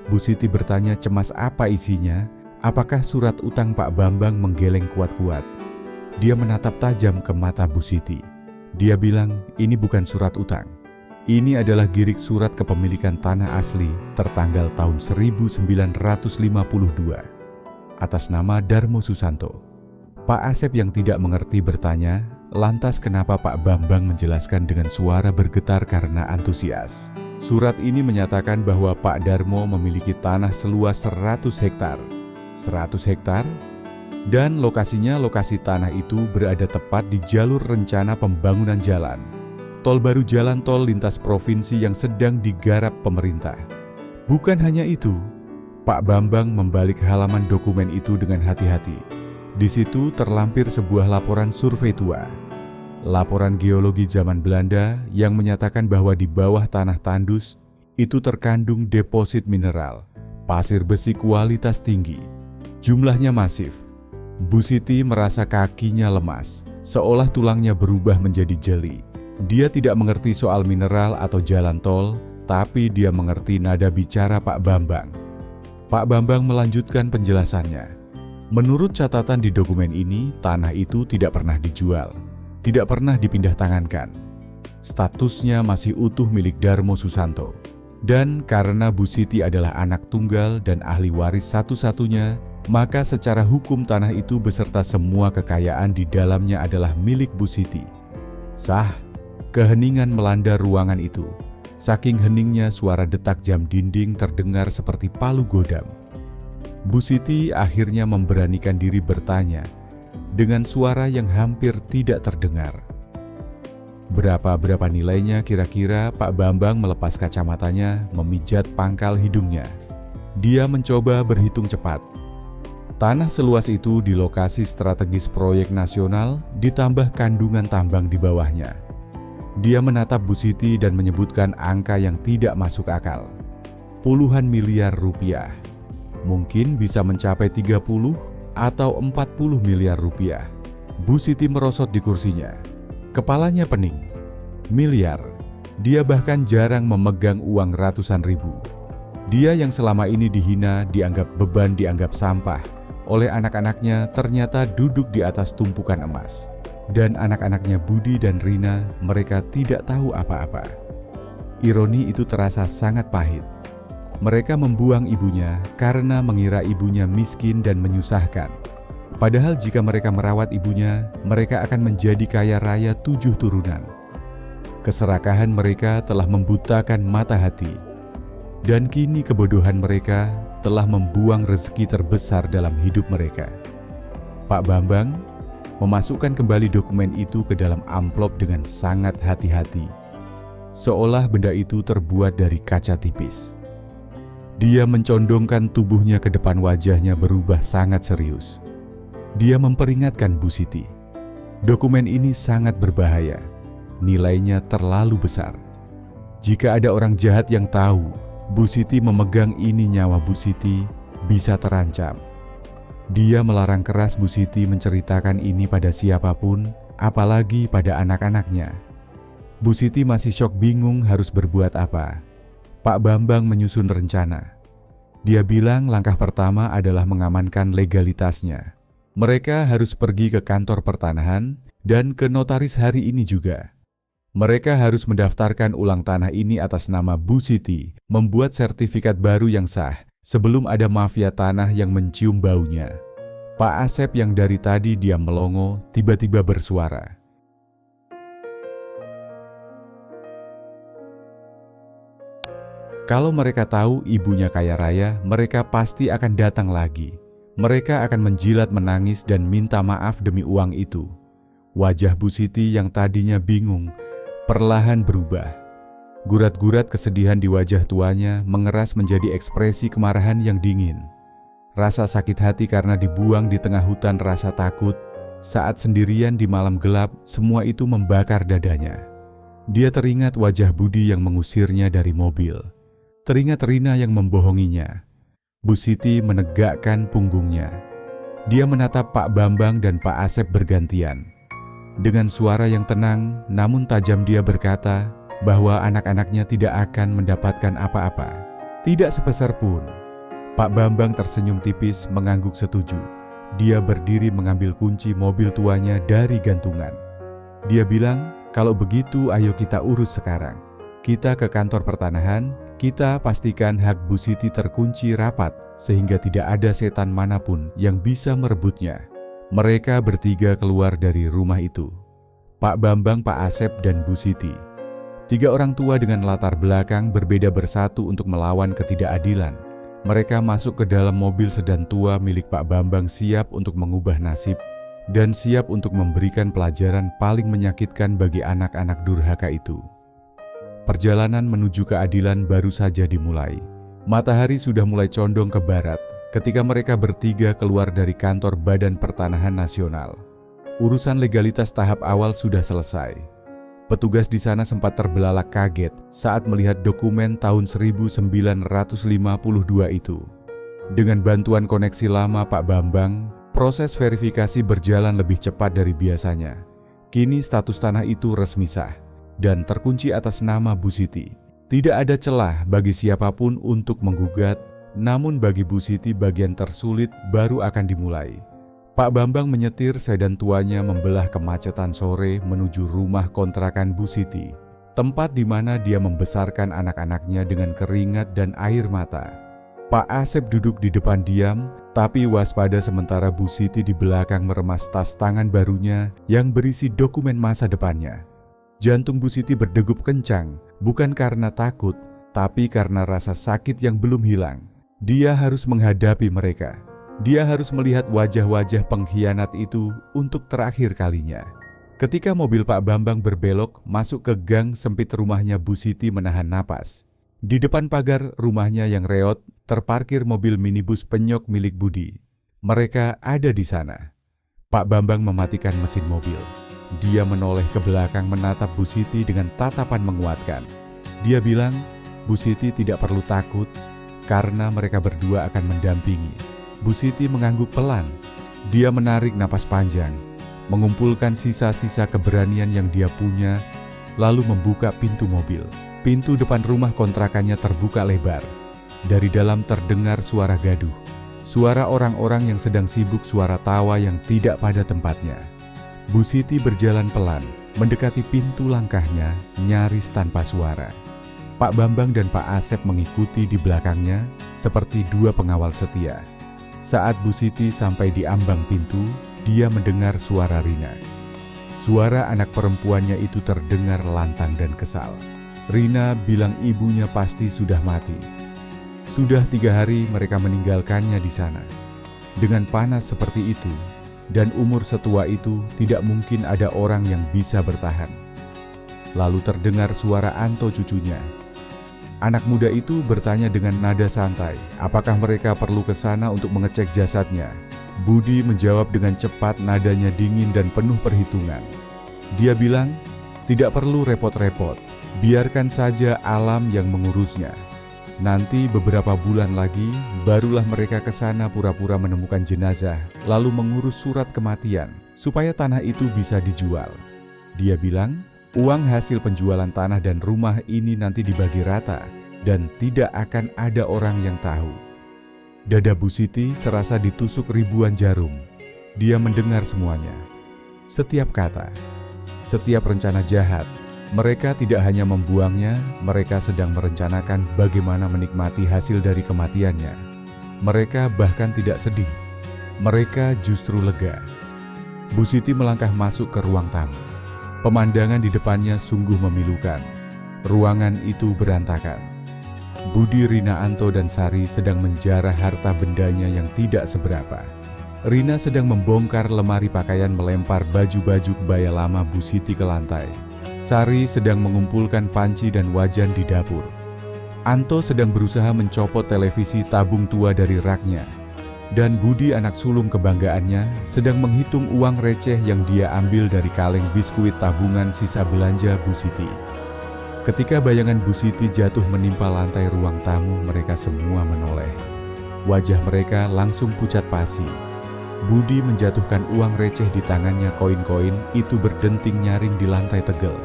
Bu Siti bertanya cemas apa isinya, apakah surat utang? Pak Bambang menggeleng kuat-kuat. Dia menatap tajam ke mata Bu Siti. Dia bilang, ini bukan surat utang. Ini adalah girik surat kepemilikan tanah asli tertanggal tahun 1952 atas nama Darmo Susanto. Pak Asep yang tidak mengerti bertanya, lantas kenapa Pak Bambang menjelaskan dengan suara bergetar karena antusias. Surat ini menyatakan bahwa Pak Darmo memiliki tanah seluas 100 hektar. 100 hektar? Dan lokasi tanah itu berada tepat di jalur rencana pembangunan jalan. tol baru jalan tol lintas provinsi yang sedang digarap pemerintah. Bukan hanya itu, Pak Bambang membalik halaman dokumen itu dengan hati-hati. Di situ terlampir sebuah laporan survei tua. Laporan geologi zaman Belanda yang menyatakan bahwa di bawah tanah tandus itu terkandung deposit mineral, pasir besi kualitas tinggi. Jumlahnya masif. Bu Siti merasa kakinya lemas, seolah tulangnya berubah menjadi jeli. Dia tidak mengerti soal mineral atau jalan tol, tapi dia mengerti nada bicara Pak Bambang. Pak Bambang melanjutkan penjelasannya. Menurut catatan di dokumen ini, tanah itu tidak pernah dijual, tidak pernah dipindah tangankan. Statusnya masih utuh milik Darmo Susanto. Dan karena Bu Siti adalah anak tunggal dan ahli waris satu-satunya, maka secara hukum tanah itu beserta semua kekayaan di dalamnya adalah milik Bu Siti. Sah, keheningan melanda ruangan itu. Saking heningnya suara detak jam dinding terdengar seperti palu godam. Bu Siti akhirnya memberanikan diri bertanya dengan suara yang hampir tidak terdengar. Berapa nilainya kira-kira? Pak Bambang melepas kacamatanya, memijat pangkal hidungnya. Dia mencoba berhitung cepat. Tanah seluas itu di lokasi strategis proyek nasional ditambah kandungan tambang di bawahnya. Dia menatap Bu Siti dan menyebutkan angka yang tidak masuk akal. Puluhan miliar rupiah. Mungkin bisa mencapai 30 atau 40 miliar rupiah. Bu Siti merosot di kursinya. Kepalanya pening. Miliar. Dia bahkan jarang memegang uang ratusan ribu. Dia yang selama ini dihina, dianggap beban, dianggap sampah oleh anak-anaknya, ternyata duduk di atas tumpukan emas. Dan anak-anaknya Budi dan Rina, mereka tidak tahu apa-apa. Ironi itu terasa sangat pahit. Mereka membuang ibunya karena mengira ibunya miskin dan menyusahkan. Padahal jika mereka merawat ibunya, mereka akan menjadi kaya raya 7 turunan. Keserakahan mereka telah membutakan mata hati. Dan kini kebodohan mereka telah membuang rezeki terbesar dalam hidup mereka. Pak Bambang memasukkan kembali dokumen itu ke dalam amplop dengan sangat hati-hati, seolah benda itu terbuat dari kaca tipis. Dia mencondongkan tubuhnya ke depan, wajahnya berubah sangat serius. Dia memperingatkan Bu Siti, dokumen ini sangat berbahaya, nilainya terlalu besar. Jika ada orang jahat yang tahu Bu Siti memegang ini, nyawa Bu Siti bisa terancam. Dia melarang keras Bu Siti menceritakan ini pada siapapun, apalagi pada anak-anaknya. Bu Siti masih syok, bingung harus berbuat apa. Pak Bambang menyusun rencana. Dia bilang langkah pertama adalah mengamankan legalitasnya. Mereka harus pergi ke kantor pertanahan dan ke notaris hari ini juga. Mereka harus mendaftarkan ulang tanah ini atas nama Bu Siti, membuat sertifikat baru yang sah sebelum ada mafia tanah yang mencium baunya. Pak Asep yang dari tadi diam melongo tiba-tiba bersuara. Kalau mereka tahu ibunya kaya raya, mereka pasti akan datang lagi. Mereka akan menjilat, menangis, dan minta maaf demi uang itu. Wajah Bu Siti yang tadinya bingung perlahan berubah. Gurat-gurat kesedihan di wajah tuanya mengeras menjadi ekspresi kemarahan yang dingin. Rasa sakit hati karena dibuang di tengah hutan, rasa takut saat sendirian di malam gelap, semua itu membakar dadanya. Dia teringat wajah Budi yang mengusirnya dari mobil. Teringat Rina yang membohonginya. Bu Siti menegakkan punggungnya. Dia menatap Pak Bambang dan Pak Asep bergantian. Dengan suara yang tenang namun tajam dia berkata bahwa anak-anaknya tidak akan mendapatkan apa-apa. Tidak sepeser pun. Pak Bambang tersenyum tipis mengangguk setuju. Dia berdiri mengambil kunci mobil tuanya dari gantungan. Dia bilang, kalau begitu ayo kita urus sekarang. Kita ke kantor pertanahan, kita pastikan hak Bu Siti terkunci rapat sehingga tidak ada setan manapun yang bisa merebutnya. Mereka bertiga keluar dari rumah itu. Pak Bambang, Pak Asep, dan Bu Siti. 3 orang tua dengan latar belakang berbeda bersatu untuk melawan ketidakadilan. Mereka masuk ke dalam mobil sedan tua milik Pak Bambang, siap untuk mengubah nasib dan siap untuk memberikan pelajaran paling menyakitkan bagi anak-anak durhaka itu. Perjalanan menuju keadilan baru saja dimulai. Matahari sudah mulai condong ke barat ketika mereka bertiga keluar dari kantor Badan Pertanahan Nasional. Urusan legalitas tahap awal sudah selesai. Petugas di sana sempat terbelalak kaget saat melihat dokumen tahun 1952 itu. Dengan bantuan koneksi lama Pak Bambang, proses verifikasi berjalan lebih cepat dari biasanya. Kini status tanah itu resmi sah dan terkunci atas nama Bu Siti. Tidak ada celah bagi siapapun untuk menggugat, namun bagi Bu Siti bagian tersulit baru akan dimulai. Pak Bambang menyetir sedan tuanya membelah kemacetan sore menuju rumah kontrakan Bu Siti, tempat di mana dia membesarkan anak-anaknya dengan keringat dan air mata. Pak Asep duduk di depan diam, tapi waspada sementara Bu Siti di belakang meremas tas tangan barunya yang berisi dokumen masa depannya. Jantung Bu Siti berdegup kencang, bukan karena takut, tapi karena rasa sakit yang belum hilang. Dia harus menghadapi mereka. Dia harus melihat wajah-wajah pengkhianat itu untuk terakhir kalinya. Ketika mobil Pak Bambang berbelok masuk ke gang sempit rumahnya, Bu Siti menahan napas. Di depan pagar rumahnya yang reot, terparkir mobil minibus penyok milik Budi. Mereka ada di sana. Pak Bambang mematikan mesin mobil. Dia menoleh ke belakang menatap Bu Siti dengan tatapan menguatkan. Dia bilang, Bu Siti tidak perlu takut karena mereka berdua akan mendampingi. Bu Siti mengangguk pelan. Dia menarik napas panjang, mengumpulkan sisa-sisa keberanian yang dia punya, lalu membuka pintu mobil. Pintu depan rumah kontrakannya terbuka lebar. Dari dalam terdengar suara gaduh. Suara orang-orang yang sedang sibuk, suara tawa yang tidak pada tempatnya. Bu Siti berjalan pelan, mendekati pintu, langkahnya nyaris tanpa suara. Pak Bambang dan Pak Asep mengikuti di belakangnya seperti dua pengawal setia. Saat Bu Siti sampai di ambang pintu, dia mendengar suara Rina. Suara anak perempuannya itu terdengar lantang dan kesal. Rina bilang ibunya pasti sudah mati. Sudah 3 hari mereka meninggalkannya di sana. Dengan panas seperti itu, dan umur setua itu, tidak mungkin ada orang yang bisa bertahan. Lalu terdengar suara Anto, cucunya. Anak muda itu bertanya dengan nada santai, apakah mereka perlu ke sana untuk mengecek jasadnya. Budi menjawab dengan cepat, nadanya dingin dan penuh perhitungan. Dia bilang, tidak perlu repot-repot, biarkan saja alam yang mengurusnya. Nanti beberapa bulan lagi, barulah mereka ke sana pura-pura menemukan jenazah, lalu mengurus surat kematian, supaya tanah itu bisa dijual. Dia bilang, uang hasil penjualan tanah dan rumah ini nanti dibagi rata, dan tidak akan ada orang yang tahu. Dada Bu Siti serasa ditusuk ribuan jarum. Dia mendengar semuanya. Setiap kata, setiap rencana jahat. Mereka tidak hanya membuangnya, mereka sedang merencanakan bagaimana menikmati hasil dari kematiannya. Mereka bahkan tidak sedih. Mereka justru lega. Bu Siti melangkah masuk ke ruang tamu. Pemandangan di depannya sungguh memilukan. Ruangan itu berantakan. Budi, Rina, Anto, dan Sari sedang menjarah harta bendanya yang tidak seberapa. Rina sedang membongkar lemari pakaian, melempar baju-baju kebaya lama Bu Siti ke lantai. Sari sedang mengumpulkan panci dan wajan di dapur. Anto sedang berusaha mencopot televisi tabung tua dari raknya. Dan Budi, anak sulung kebanggaannya, sedang menghitung uang receh yang dia ambil dari kaleng biskuit tabungan sisa belanja Bu Siti. Ketika bayangan Bu Siti jatuh menimpa lantai ruang tamu, mereka semua menoleh. Wajah mereka langsung pucat pasi. Budi menjatuhkan uang receh di tangannya, koin-koin itu berdenting nyaring di lantai tegel.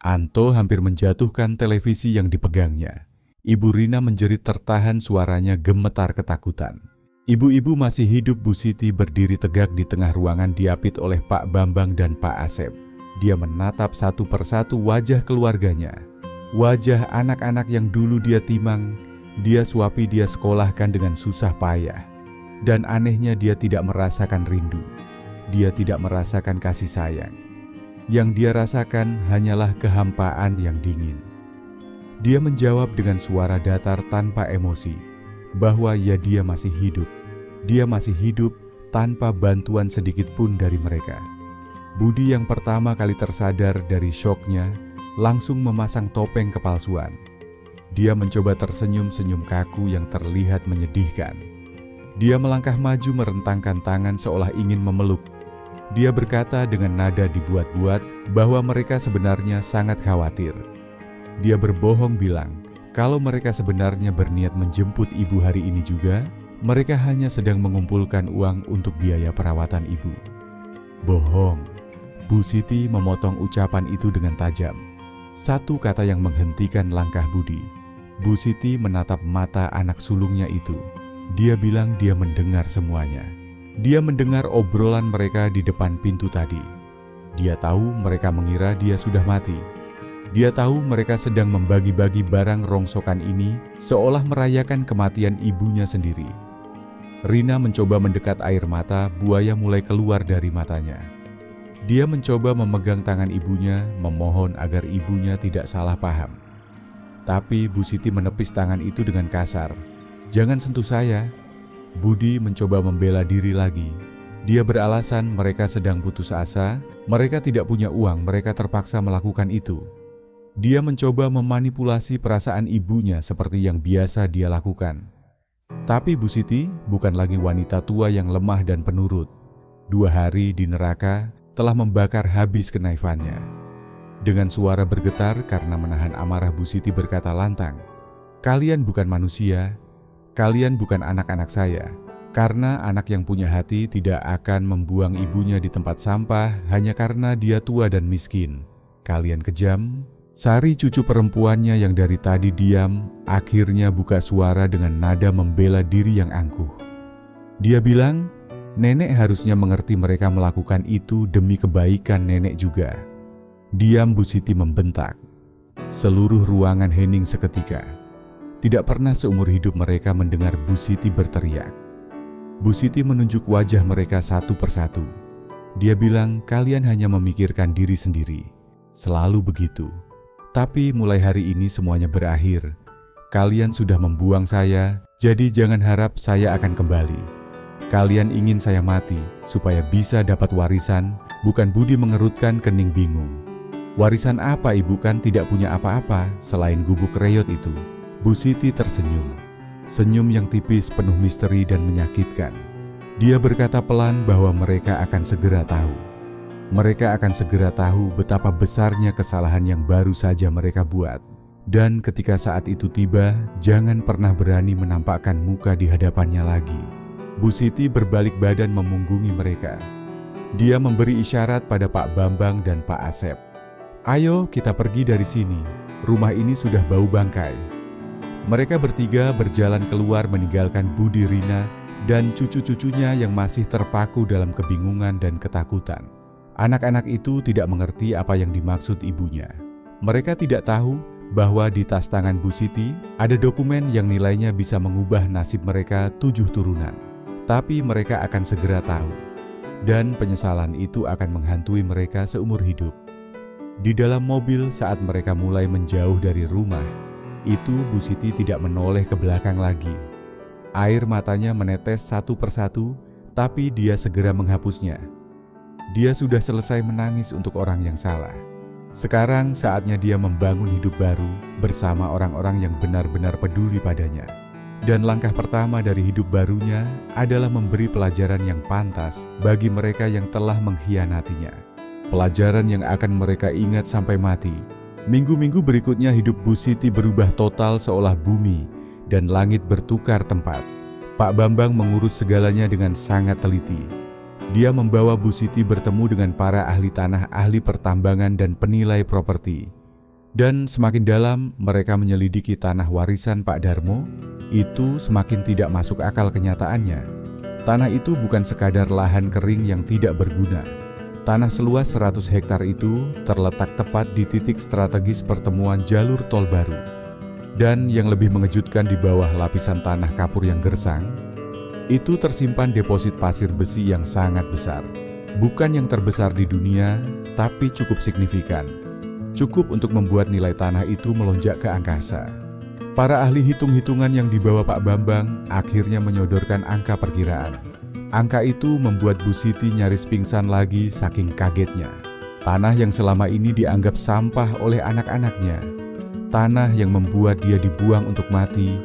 Anto hampir menjatuhkan televisi yang dipegangnya. Ibu Rina menjerit tertahan, suaranya gemetar ketakutan. Ibu-ibu masih hidup Bu Siti berdiri tegak di tengah ruangan diapit oleh Pak Bambang dan Pak Asep. Dia menatap satu persatu wajah keluarganya. Wajah anak-anak yang dulu dia timang, dia suapi, dia sekolahkan dengan susah payah. Dan anehnya dia tidak merasakan rindu. Dia tidak merasakan kasih sayang. Yang dia rasakan hanyalah kehampaan yang dingin. Dia menjawab dengan suara datar tanpa emosi. bahwa dia masih hidup. Dia masih hidup tanpa bantuan sedikit pun dari mereka. Budi yang pertama kali tersadar dari syoknya langsung memasang topeng kepalsuan. Dia mencoba tersenyum-senyum kaku yang terlihat menyedihkan. Dia melangkah maju merentangkan tangan seolah ingin memeluk. Dia berkata dengan nada dibuat-buat bahwa mereka sebenarnya sangat khawatir. Dia berbohong bilang kalau mereka sebenarnya berniat menjemput ibu hari ini juga, mereka hanya sedang mengumpulkan uang untuk biaya perawatan ibu. Bohong. Bu Siti memotong ucapan itu dengan tajam. Satu kata yang menghentikan langkah Budi. Bu Siti menatap mata anak sulungnya itu. Dia bilang dia mendengar semuanya. Dia mendengar obrolan mereka di depan pintu tadi. Dia tahu mereka mengira dia sudah mati. Dia tahu mereka sedang membagi-bagi barang rongsokan ini seolah merayakan kematian ibunya sendiri. Rina mencoba mendekat air mata, buaya mulai keluar dari matanya. Dia mencoba memegang tangan ibunya, memohon agar ibunya tidak salah paham. Tapi Bu Siti menepis tangan itu dengan kasar. "Jangan sentuh saya." Budi mencoba membela diri lagi. Dia beralasan mereka sedang putus asa, mereka tidak punya uang, mereka terpaksa melakukan itu. Dia mencoba memanipulasi perasaan ibunya seperti yang biasa dia lakukan. Tapi Bu Siti bukan lagi wanita tua yang lemah dan penurut. 2 hari di neraka telah membakar habis kenaifannya. Dengan suara bergetar karena menahan amarah, Bu Siti berkata lantang, "Kalian bukan manusia, kalian bukan anak-anak saya. Karena anak yang punya hati tidak akan membuang ibunya di tempat sampah hanya karena dia tua dan miskin. Kalian kejam." Sari, cucu perempuannya yang dari tadi diam, akhirnya buka suara dengan nada membela diri yang angkuh. Dia bilang, "Nenek harusnya mengerti mereka melakukan itu demi kebaikan nenek juga." Diam, Bu Siti membentak. Seluruh ruangan hening seketika. Tidak pernah seumur hidup mereka mendengar Bu Siti berteriak. Bu Siti menunjuk wajah mereka satu persatu. Dia bilang, "Kalian hanya memikirkan diri sendiri. Selalu begitu. Tapi mulai hari ini semuanya berakhir. Kalian sudah membuang saya, jadi jangan harap saya akan kembali. Kalian ingin saya mati supaya bisa dapat warisan." Bukan Budi mengerutkan kening bingung. "Warisan apa ibu, kan tidak punya apa-apa selain gubuk reot itu." Bu Siti tersenyum. Senyum yang tipis penuh misteri dan menyakitkan. Dia berkata pelan bahwa mereka akan segera tahu. Mereka akan segera tahu betapa besarnya kesalahan yang baru saja mereka buat. Dan ketika saat itu tiba, jangan pernah berani menampakkan muka di hadapannya lagi. Bu Siti berbalik badan memunggungi mereka. Dia memberi isyarat pada Pak Bambang dan Pak Asep. "Ayo kita pergi dari sini, rumah ini sudah bau bangkai." Mereka bertiga berjalan keluar meninggalkan Budi, Rina, dan cucu-cucunya yang masih terpaku dalam kebingungan dan ketakutan. Anak-anak itu tidak mengerti apa yang dimaksud ibunya. Mereka tidak tahu bahwa di tas tangan Bu Siti ada dokumen yang nilainya bisa mengubah nasib mereka 7 turunan. Tapi mereka akan segera tahu. Dan penyesalan itu akan menghantui mereka seumur hidup. Di dalam mobil saat mereka mulai menjauh dari rumah, itu Bu Siti tidak menoleh ke belakang lagi. Air matanya menetes satu persatu, tapi dia segera menghapusnya. Dia sudah selesai menangis untuk orang yang salah. Sekarang saatnya dia membangun hidup baru bersama orang-orang yang benar-benar peduli padanya. Dan langkah pertama dari hidup barunya adalah memberi pelajaran yang pantas bagi mereka yang telah mengkhianatinya. Pelajaran yang akan mereka ingat sampai mati. Minggu-minggu berikutnya hidup Bu Siti berubah total seolah bumi dan langit bertukar tempat. Pak Bambang mengurus segalanya dengan sangat teliti. Dia membawa Bu Siti bertemu dengan para ahli tanah, ahli pertambangan, dan penilai properti. Dan semakin dalam mereka menyelidiki tanah warisan Pak Darmo, itu semakin tidak masuk akal kenyataannya. Tanah itu bukan sekadar lahan kering yang tidak berguna. Tanah seluas 100 hektar itu terletak tepat di titik strategis pertemuan jalur tol baru. Dan yang lebih mengejutkan, di bawah lapisan tanah kapur yang gersang, itu tersimpan deposit pasir besi yang sangat besar. Bukan yang terbesar di dunia, tapi cukup signifikan. Cukup untuk membuat nilai tanah itu melonjak ke angkasa. Para ahli hitung-hitungan yang dibawa Pak Bambang akhirnya menyodorkan angka perkiraan. Angka itu membuat Bu Siti nyaris pingsan lagi saking kagetnya. Tanah yang selama ini dianggap sampah oleh anak-anaknya, tanah yang membuat dia dibuang untuk mati,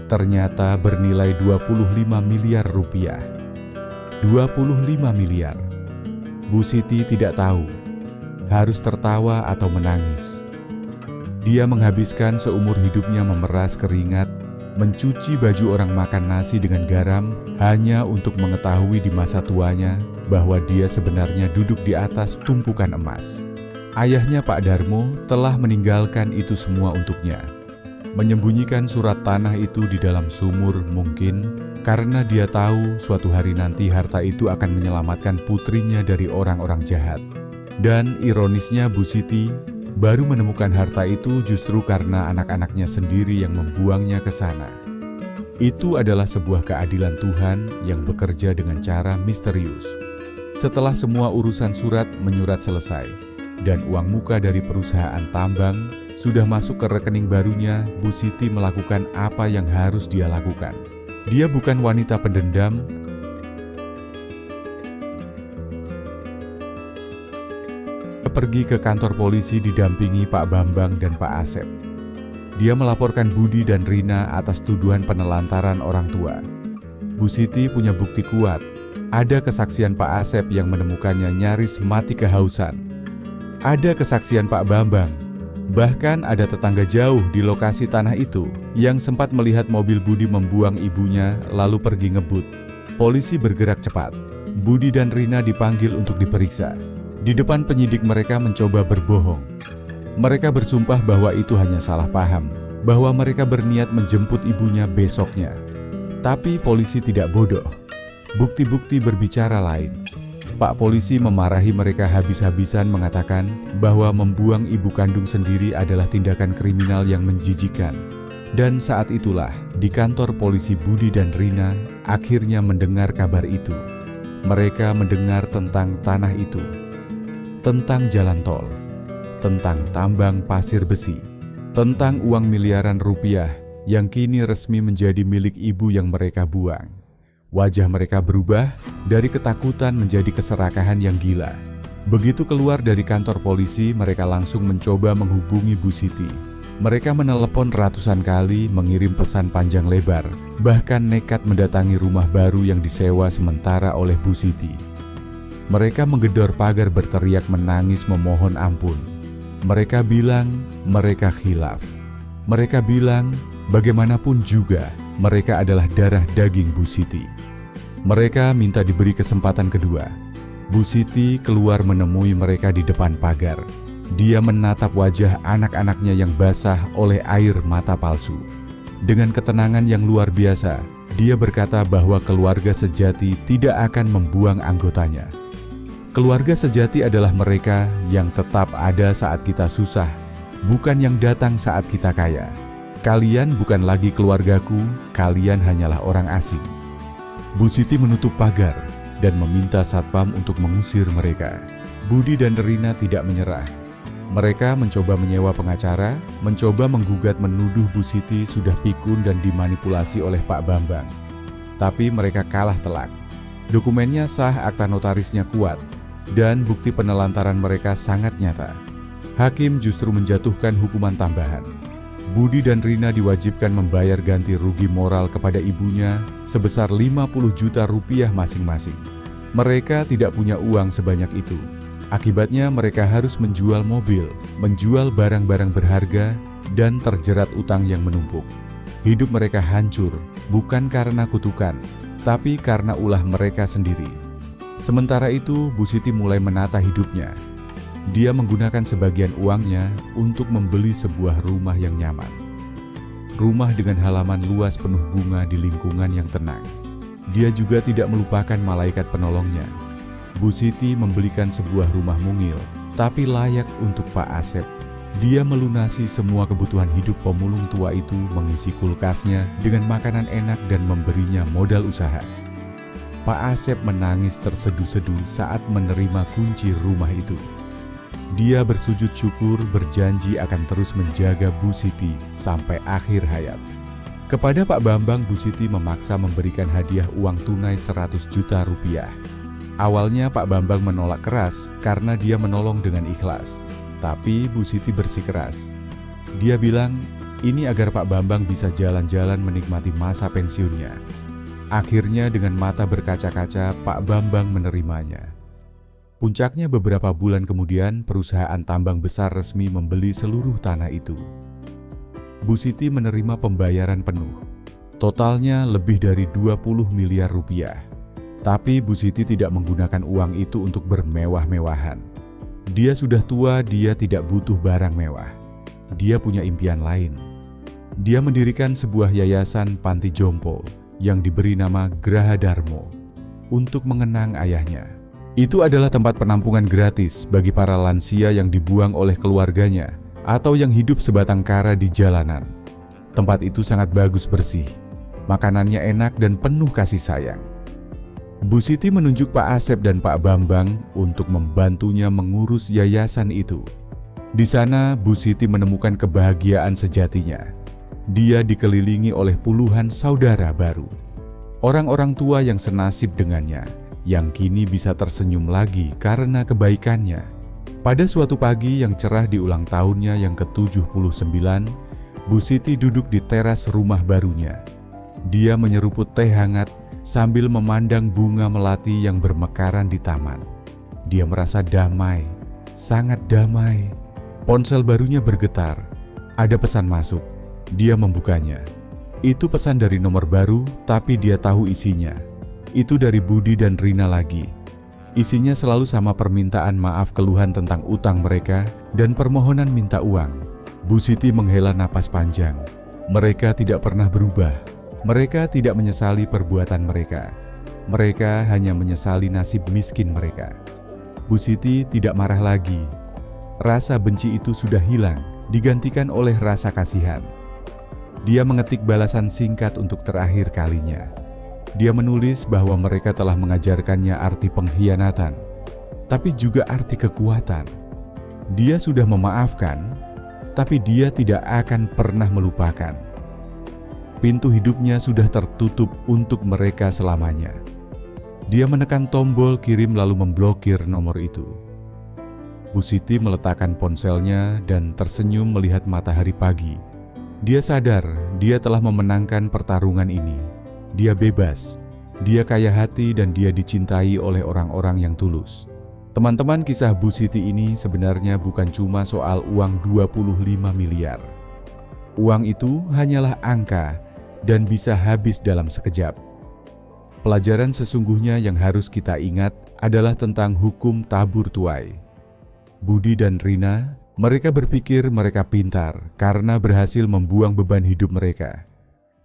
ternyata bernilai 25 miliar rupiah. 25 miliar. Bu Siti tidak tahu harus tertawa atau menangis. Dia menghabiskan seumur hidupnya memeras keringat, mencuci baju orang makan nasi dengan garam, hanya untuk mengetahui di masa tuanya bahwa dia sebenarnya duduk di atas tumpukan emas. Ayahnya Pak Darmo telah meninggalkan itu semua untuknya. Menyembunyikan surat tanah itu di dalam sumur mungkin karena dia tahu suatu hari nanti harta itu akan menyelamatkan putrinya dari orang-orang jahat. Dan ironisnya Bu Siti baru menemukan harta itu justru karena anak-anaknya sendiri yang membuangnya ke sana. Itu adalah sebuah keadilan Tuhan yang bekerja dengan cara misterius. Setelah semua urusan surat menyurat selesai, dan uang muka dari perusahaan tambang sudah masuk ke rekening barunya, Bu Siti melakukan apa yang harus dia lakukan. Dia bukan wanita pendendam. Pergi ke kantor polisi didampingi Pak Bambang dan Pak Asep. Dia melaporkan Budi dan Rina atas tuduhan penelantaran orang tua. Bu Siti punya bukti kuat. Ada kesaksian Pak Asep yang menemukannya nyaris mati kehausan. Ada kesaksian Pak Bambang. Bahkan ada tetangga jauh di lokasi tanah itu yang sempat melihat mobil Budi membuang ibunya lalu pergi ngebut. Polisi bergerak cepat. Budi dan Rina dipanggil untuk diperiksa. Di depan penyidik mereka mencoba berbohong. Mereka bersumpah bahwa itu hanya salah paham, bahwa mereka berniat menjemput ibunya besoknya. Tapi polisi tidak bodoh. Bukti-bukti berbicara lain. Pak polisi memarahi mereka habis-habisan mengatakan bahwa membuang ibu kandung sendiri adalah tindakan kriminal yang menjijikan. Dan saat itulah di kantor polisi Budi dan Rina akhirnya mendengar kabar itu. Mereka mendengar tentang tanah itu, tentang jalan tol, tentang tambang pasir besi, tentang uang miliaran rupiah yang kini resmi menjadi milik ibu yang mereka buang. Wajah mereka berubah dari ketakutan menjadi keserakahan yang gila. Begitu keluar dari kantor polisi, mereka langsung mencoba menghubungi Bu Siti. Mereka menelepon ratusan kali, mengirim pesan panjang lebar, bahkan nekat mendatangi rumah baru yang disewa sementara oleh Bu Siti. Mereka menggedor pagar berteriak menangis memohon ampun. Mereka bilang mereka khilaf. Mereka bilang bagaimanapun juga mereka adalah darah daging Bu Siti. Mereka minta diberi kesempatan kedua. Bu Siti keluar menemui mereka di depan pagar. Dia menatap wajah anak-anaknya yang basah oleh air mata palsu. Dengan ketenangan yang luar biasa, dia berkata bahwa keluarga sejati tidak akan membuang anggotanya. Keluarga sejati adalah mereka yang tetap ada saat kita susah, bukan yang datang saat kita kaya. Kalian bukan lagi keluargaku, kalian hanyalah orang asing. Bu Siti menutup pagar dan meminta satpam untuk mengusir mereka. Budi dan Rina tidak menyerah. Mereka mencoba menyewa pengacara, mencoba menggugat menuduh Bu Siti sudah pikun dan dimanipulasi oleh Pak Bambang. Tapi mereka kalah telak. Dokumennya sah, akta notarisnya kuat, dan bukti penelantaran mereka sangat nyata. Hakim justru menjatuhkan hukuman tambahan. Budi dan Rina diwajibkan membayar ganti rugi moral kepada ibunya sebesar 50 juta rupiah masing-masing. Mereka tidak punya uang sebanyak itu. Akibatnya mereka harus menjual mobil, menjual barang-barang berharga, dan terjerat utang yang menumpuk. Hidup mereka hancur, bukan karena kutukan, tapi karena ulah mereka sendiri. Sementara itu, Bu Siti mulai menata hidupnya. Dia menggunakan sebagian uangnya untuk membeli sebuah rumah yang nyaman. Rumah dengan halaman luas penuh bunga di lingkungan yang tenang. Dia juga tidak melupakan malaikat penolongnya. Bu Siti membelikan sebuah rumah mungil, tapi layak untuk Pak Asep. Dia melunasi semua kebutuhan hidup pemulung tua itu, mengisi kulkasnya dengan makanan enak dan memberinya modal usaha. Pak Asep menangis terseduh-seduh saat menerima kunci rumah itu. Dia bersujud syukur berjanji akan terus menjaga Bu Siti sampai akhir hayat. Kepada Pak Bambang, Bu Siti memaksa memberikan hadiah uang tunai 100 juta rupiah. Awalnya Pak Bambang menolak keras karena dia menolong dengan ikhlas. Tapi Bu Siti bersikeras. Dia bilang ini agar Pak Bambang bisa jalan-jalan menikmati masa pensiunnya. Akhirnya dengan mata berkaca-kaca Pak Bambang menerimanya. Puncaknya beberapa bulan kemudian perusahaan tambang besar resmi membeli seluruh tanah itu. Bu Siti menerima pembayaran penuh. Totalnya lebih dari 20 miliar rupiah. Tapi Bu Siti tidak menggunakan uang itu untuk bermewah-mewahan. Dia sudah tua, dia tidak butuh barang mewah. Dia punya impian lain. Dia mendirikan sebuah yayasan panti jompo yang diberi nama Graha Darmo untuk mengenang ayahnya. Itu adalah tempat penampungan gratis bagi para lansia yang dibuang oleh keluarganya atau yang hidup sebatang kara di jalanan. Tempat itu sangat bagus bersih, makanannya enak dan penuh kasih sayang. Bu Siti menunjuk Pak Asep dan Pak Bambang untuk membantunya mengurus yayasan itu. Di sana Bu Siti menemukan kebahagiaan sejatinya. Dia dikelilingi oleh puluhan saudara baru. Orang-orang tua yang senasib dengannya, yang kini bisa tersenyum lagi karena kebaikannya. Pada suatu pagi yang cerah di ulang tahunnya yang ke-79, Bu Siti duduk di teras rumah barunya. Dia menyeruput teh hangat sambil memandang bunga melati yang bermekaran di taman. Dia merasa damai, sangat damai. Ponsel barunya bergetar. Ada pesan masuk. Dia membukanya. Itu pesan dari nomor baru, tapi dia tahu isinya. Itu dari Budi dan Rina lagi. Isinya selalu sama permintaan maaf, keluhan tentang utang mereka, dan permohonan minta uang. Bu Siti menghela napas panjang. Mereka tidak pernah berubah. Mereka tidak menyesali perbuatan mereka. Mereka hanya menyesali nasib miskin mereka. Bu Siti tidak marah lagi. Rasa benci itu sudah hilang, digantikan oleh rasa kasihan. Dia mengetik balasan singkat untuk terakhir kalinya. Dia menulis bahwa mereka telah mengajarkannya arti pengkhianatan, tapi juga arti kekuatan. Dia sudah memaafkan, tapi dia tidak akan pernah melupakan. Pintu hidupnya sudah tertutup untuk mereka selamanya. Dia menekan tombol kirim lalu memblokir nomor itu. Bu Siti meletakkan ponselnya dan tersenyum melihat matahari pagi. Dia sadar dia telah memenangkan pertarungan ini. Dia bebas, dia kaya hati dan dia dicintai oleh orang-orang yang tulus. Teman-teman, kisah Bu Siti ini sebenarnya bukan cuma soal uang 25 miliar. Uang itu hanyalah angka dan bisa habis dalam sekejap. Pelajaran sesungguhnya yang harus kita ingat adalah tentang hukum tabur tuai. Budi dan Rina, mereka berpikir mereka pintar karena berhasil membuang beban hidup mereka.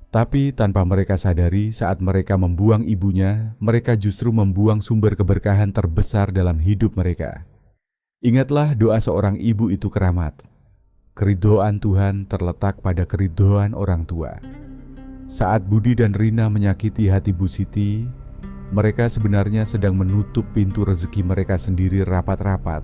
Tapi tanpa mereka sadari, saat mereka membuang ibunya, mereka justru membuang sumber keberkahan terbesar dalam hidup mereka. Ingatlah doa seorang ibu itu keramat. Keridhoan Tuhan terletak pada keridhoan orang tua. Saat Budi dan Rina menyakiti hati Bu Siti, mereka sebenarnya sedang menutup pintu rezeki mereka sendiri rapat-rapat.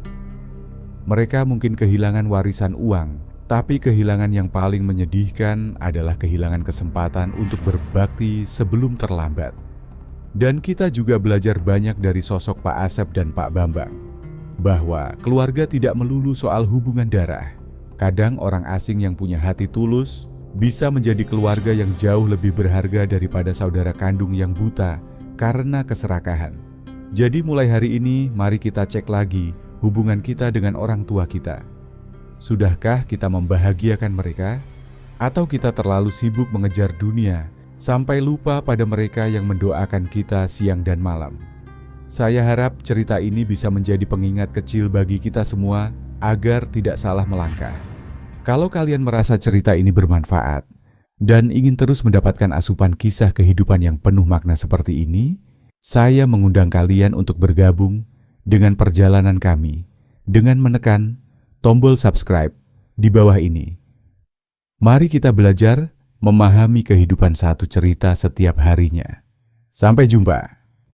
Mereka mungkin kehilangan warisan uang, tapi kehilangan yang paling menyedihkan adalah kehilangan kesempatan untuk berbakti sebelum terlambat. Dan kita juga belajar banyak dari sosok Pak Asep dan Pak Bambang, bahwa keluarga tidak melulu soal hubungan darah. Kadang orang asing yang punya hati tulus bisa menjadi keluarga yang jauh lebih berharga daripada saudara kandung yang buta karena keserakahan. Jadi mulai hari ini mari kita cek lagi hubungan kita dengan orang tua kita. Sudahkah kita membahagiakan mereka? Atau kita terlalu sibuk mengejar dunia sampai lupa pada mereka yang mendoakan kita siang dan malam? Saya harap cerita ini bisa menjadi pengingat kecil bagi kita semua agar tidak salah melangkah. Kalau kalian merasa cerita ini bermanfaat dan ingin terus mendapatkan asupan kisah kehidupan yang penuh makna seperti ini, saya mengundang kalian untuk bergabung dengan perjalanan kami dengan menekan tombol subscribe di bawah ini. Mari kita belajar memahami kehidupan satu cerita setiap harinya. Sampai jumpa.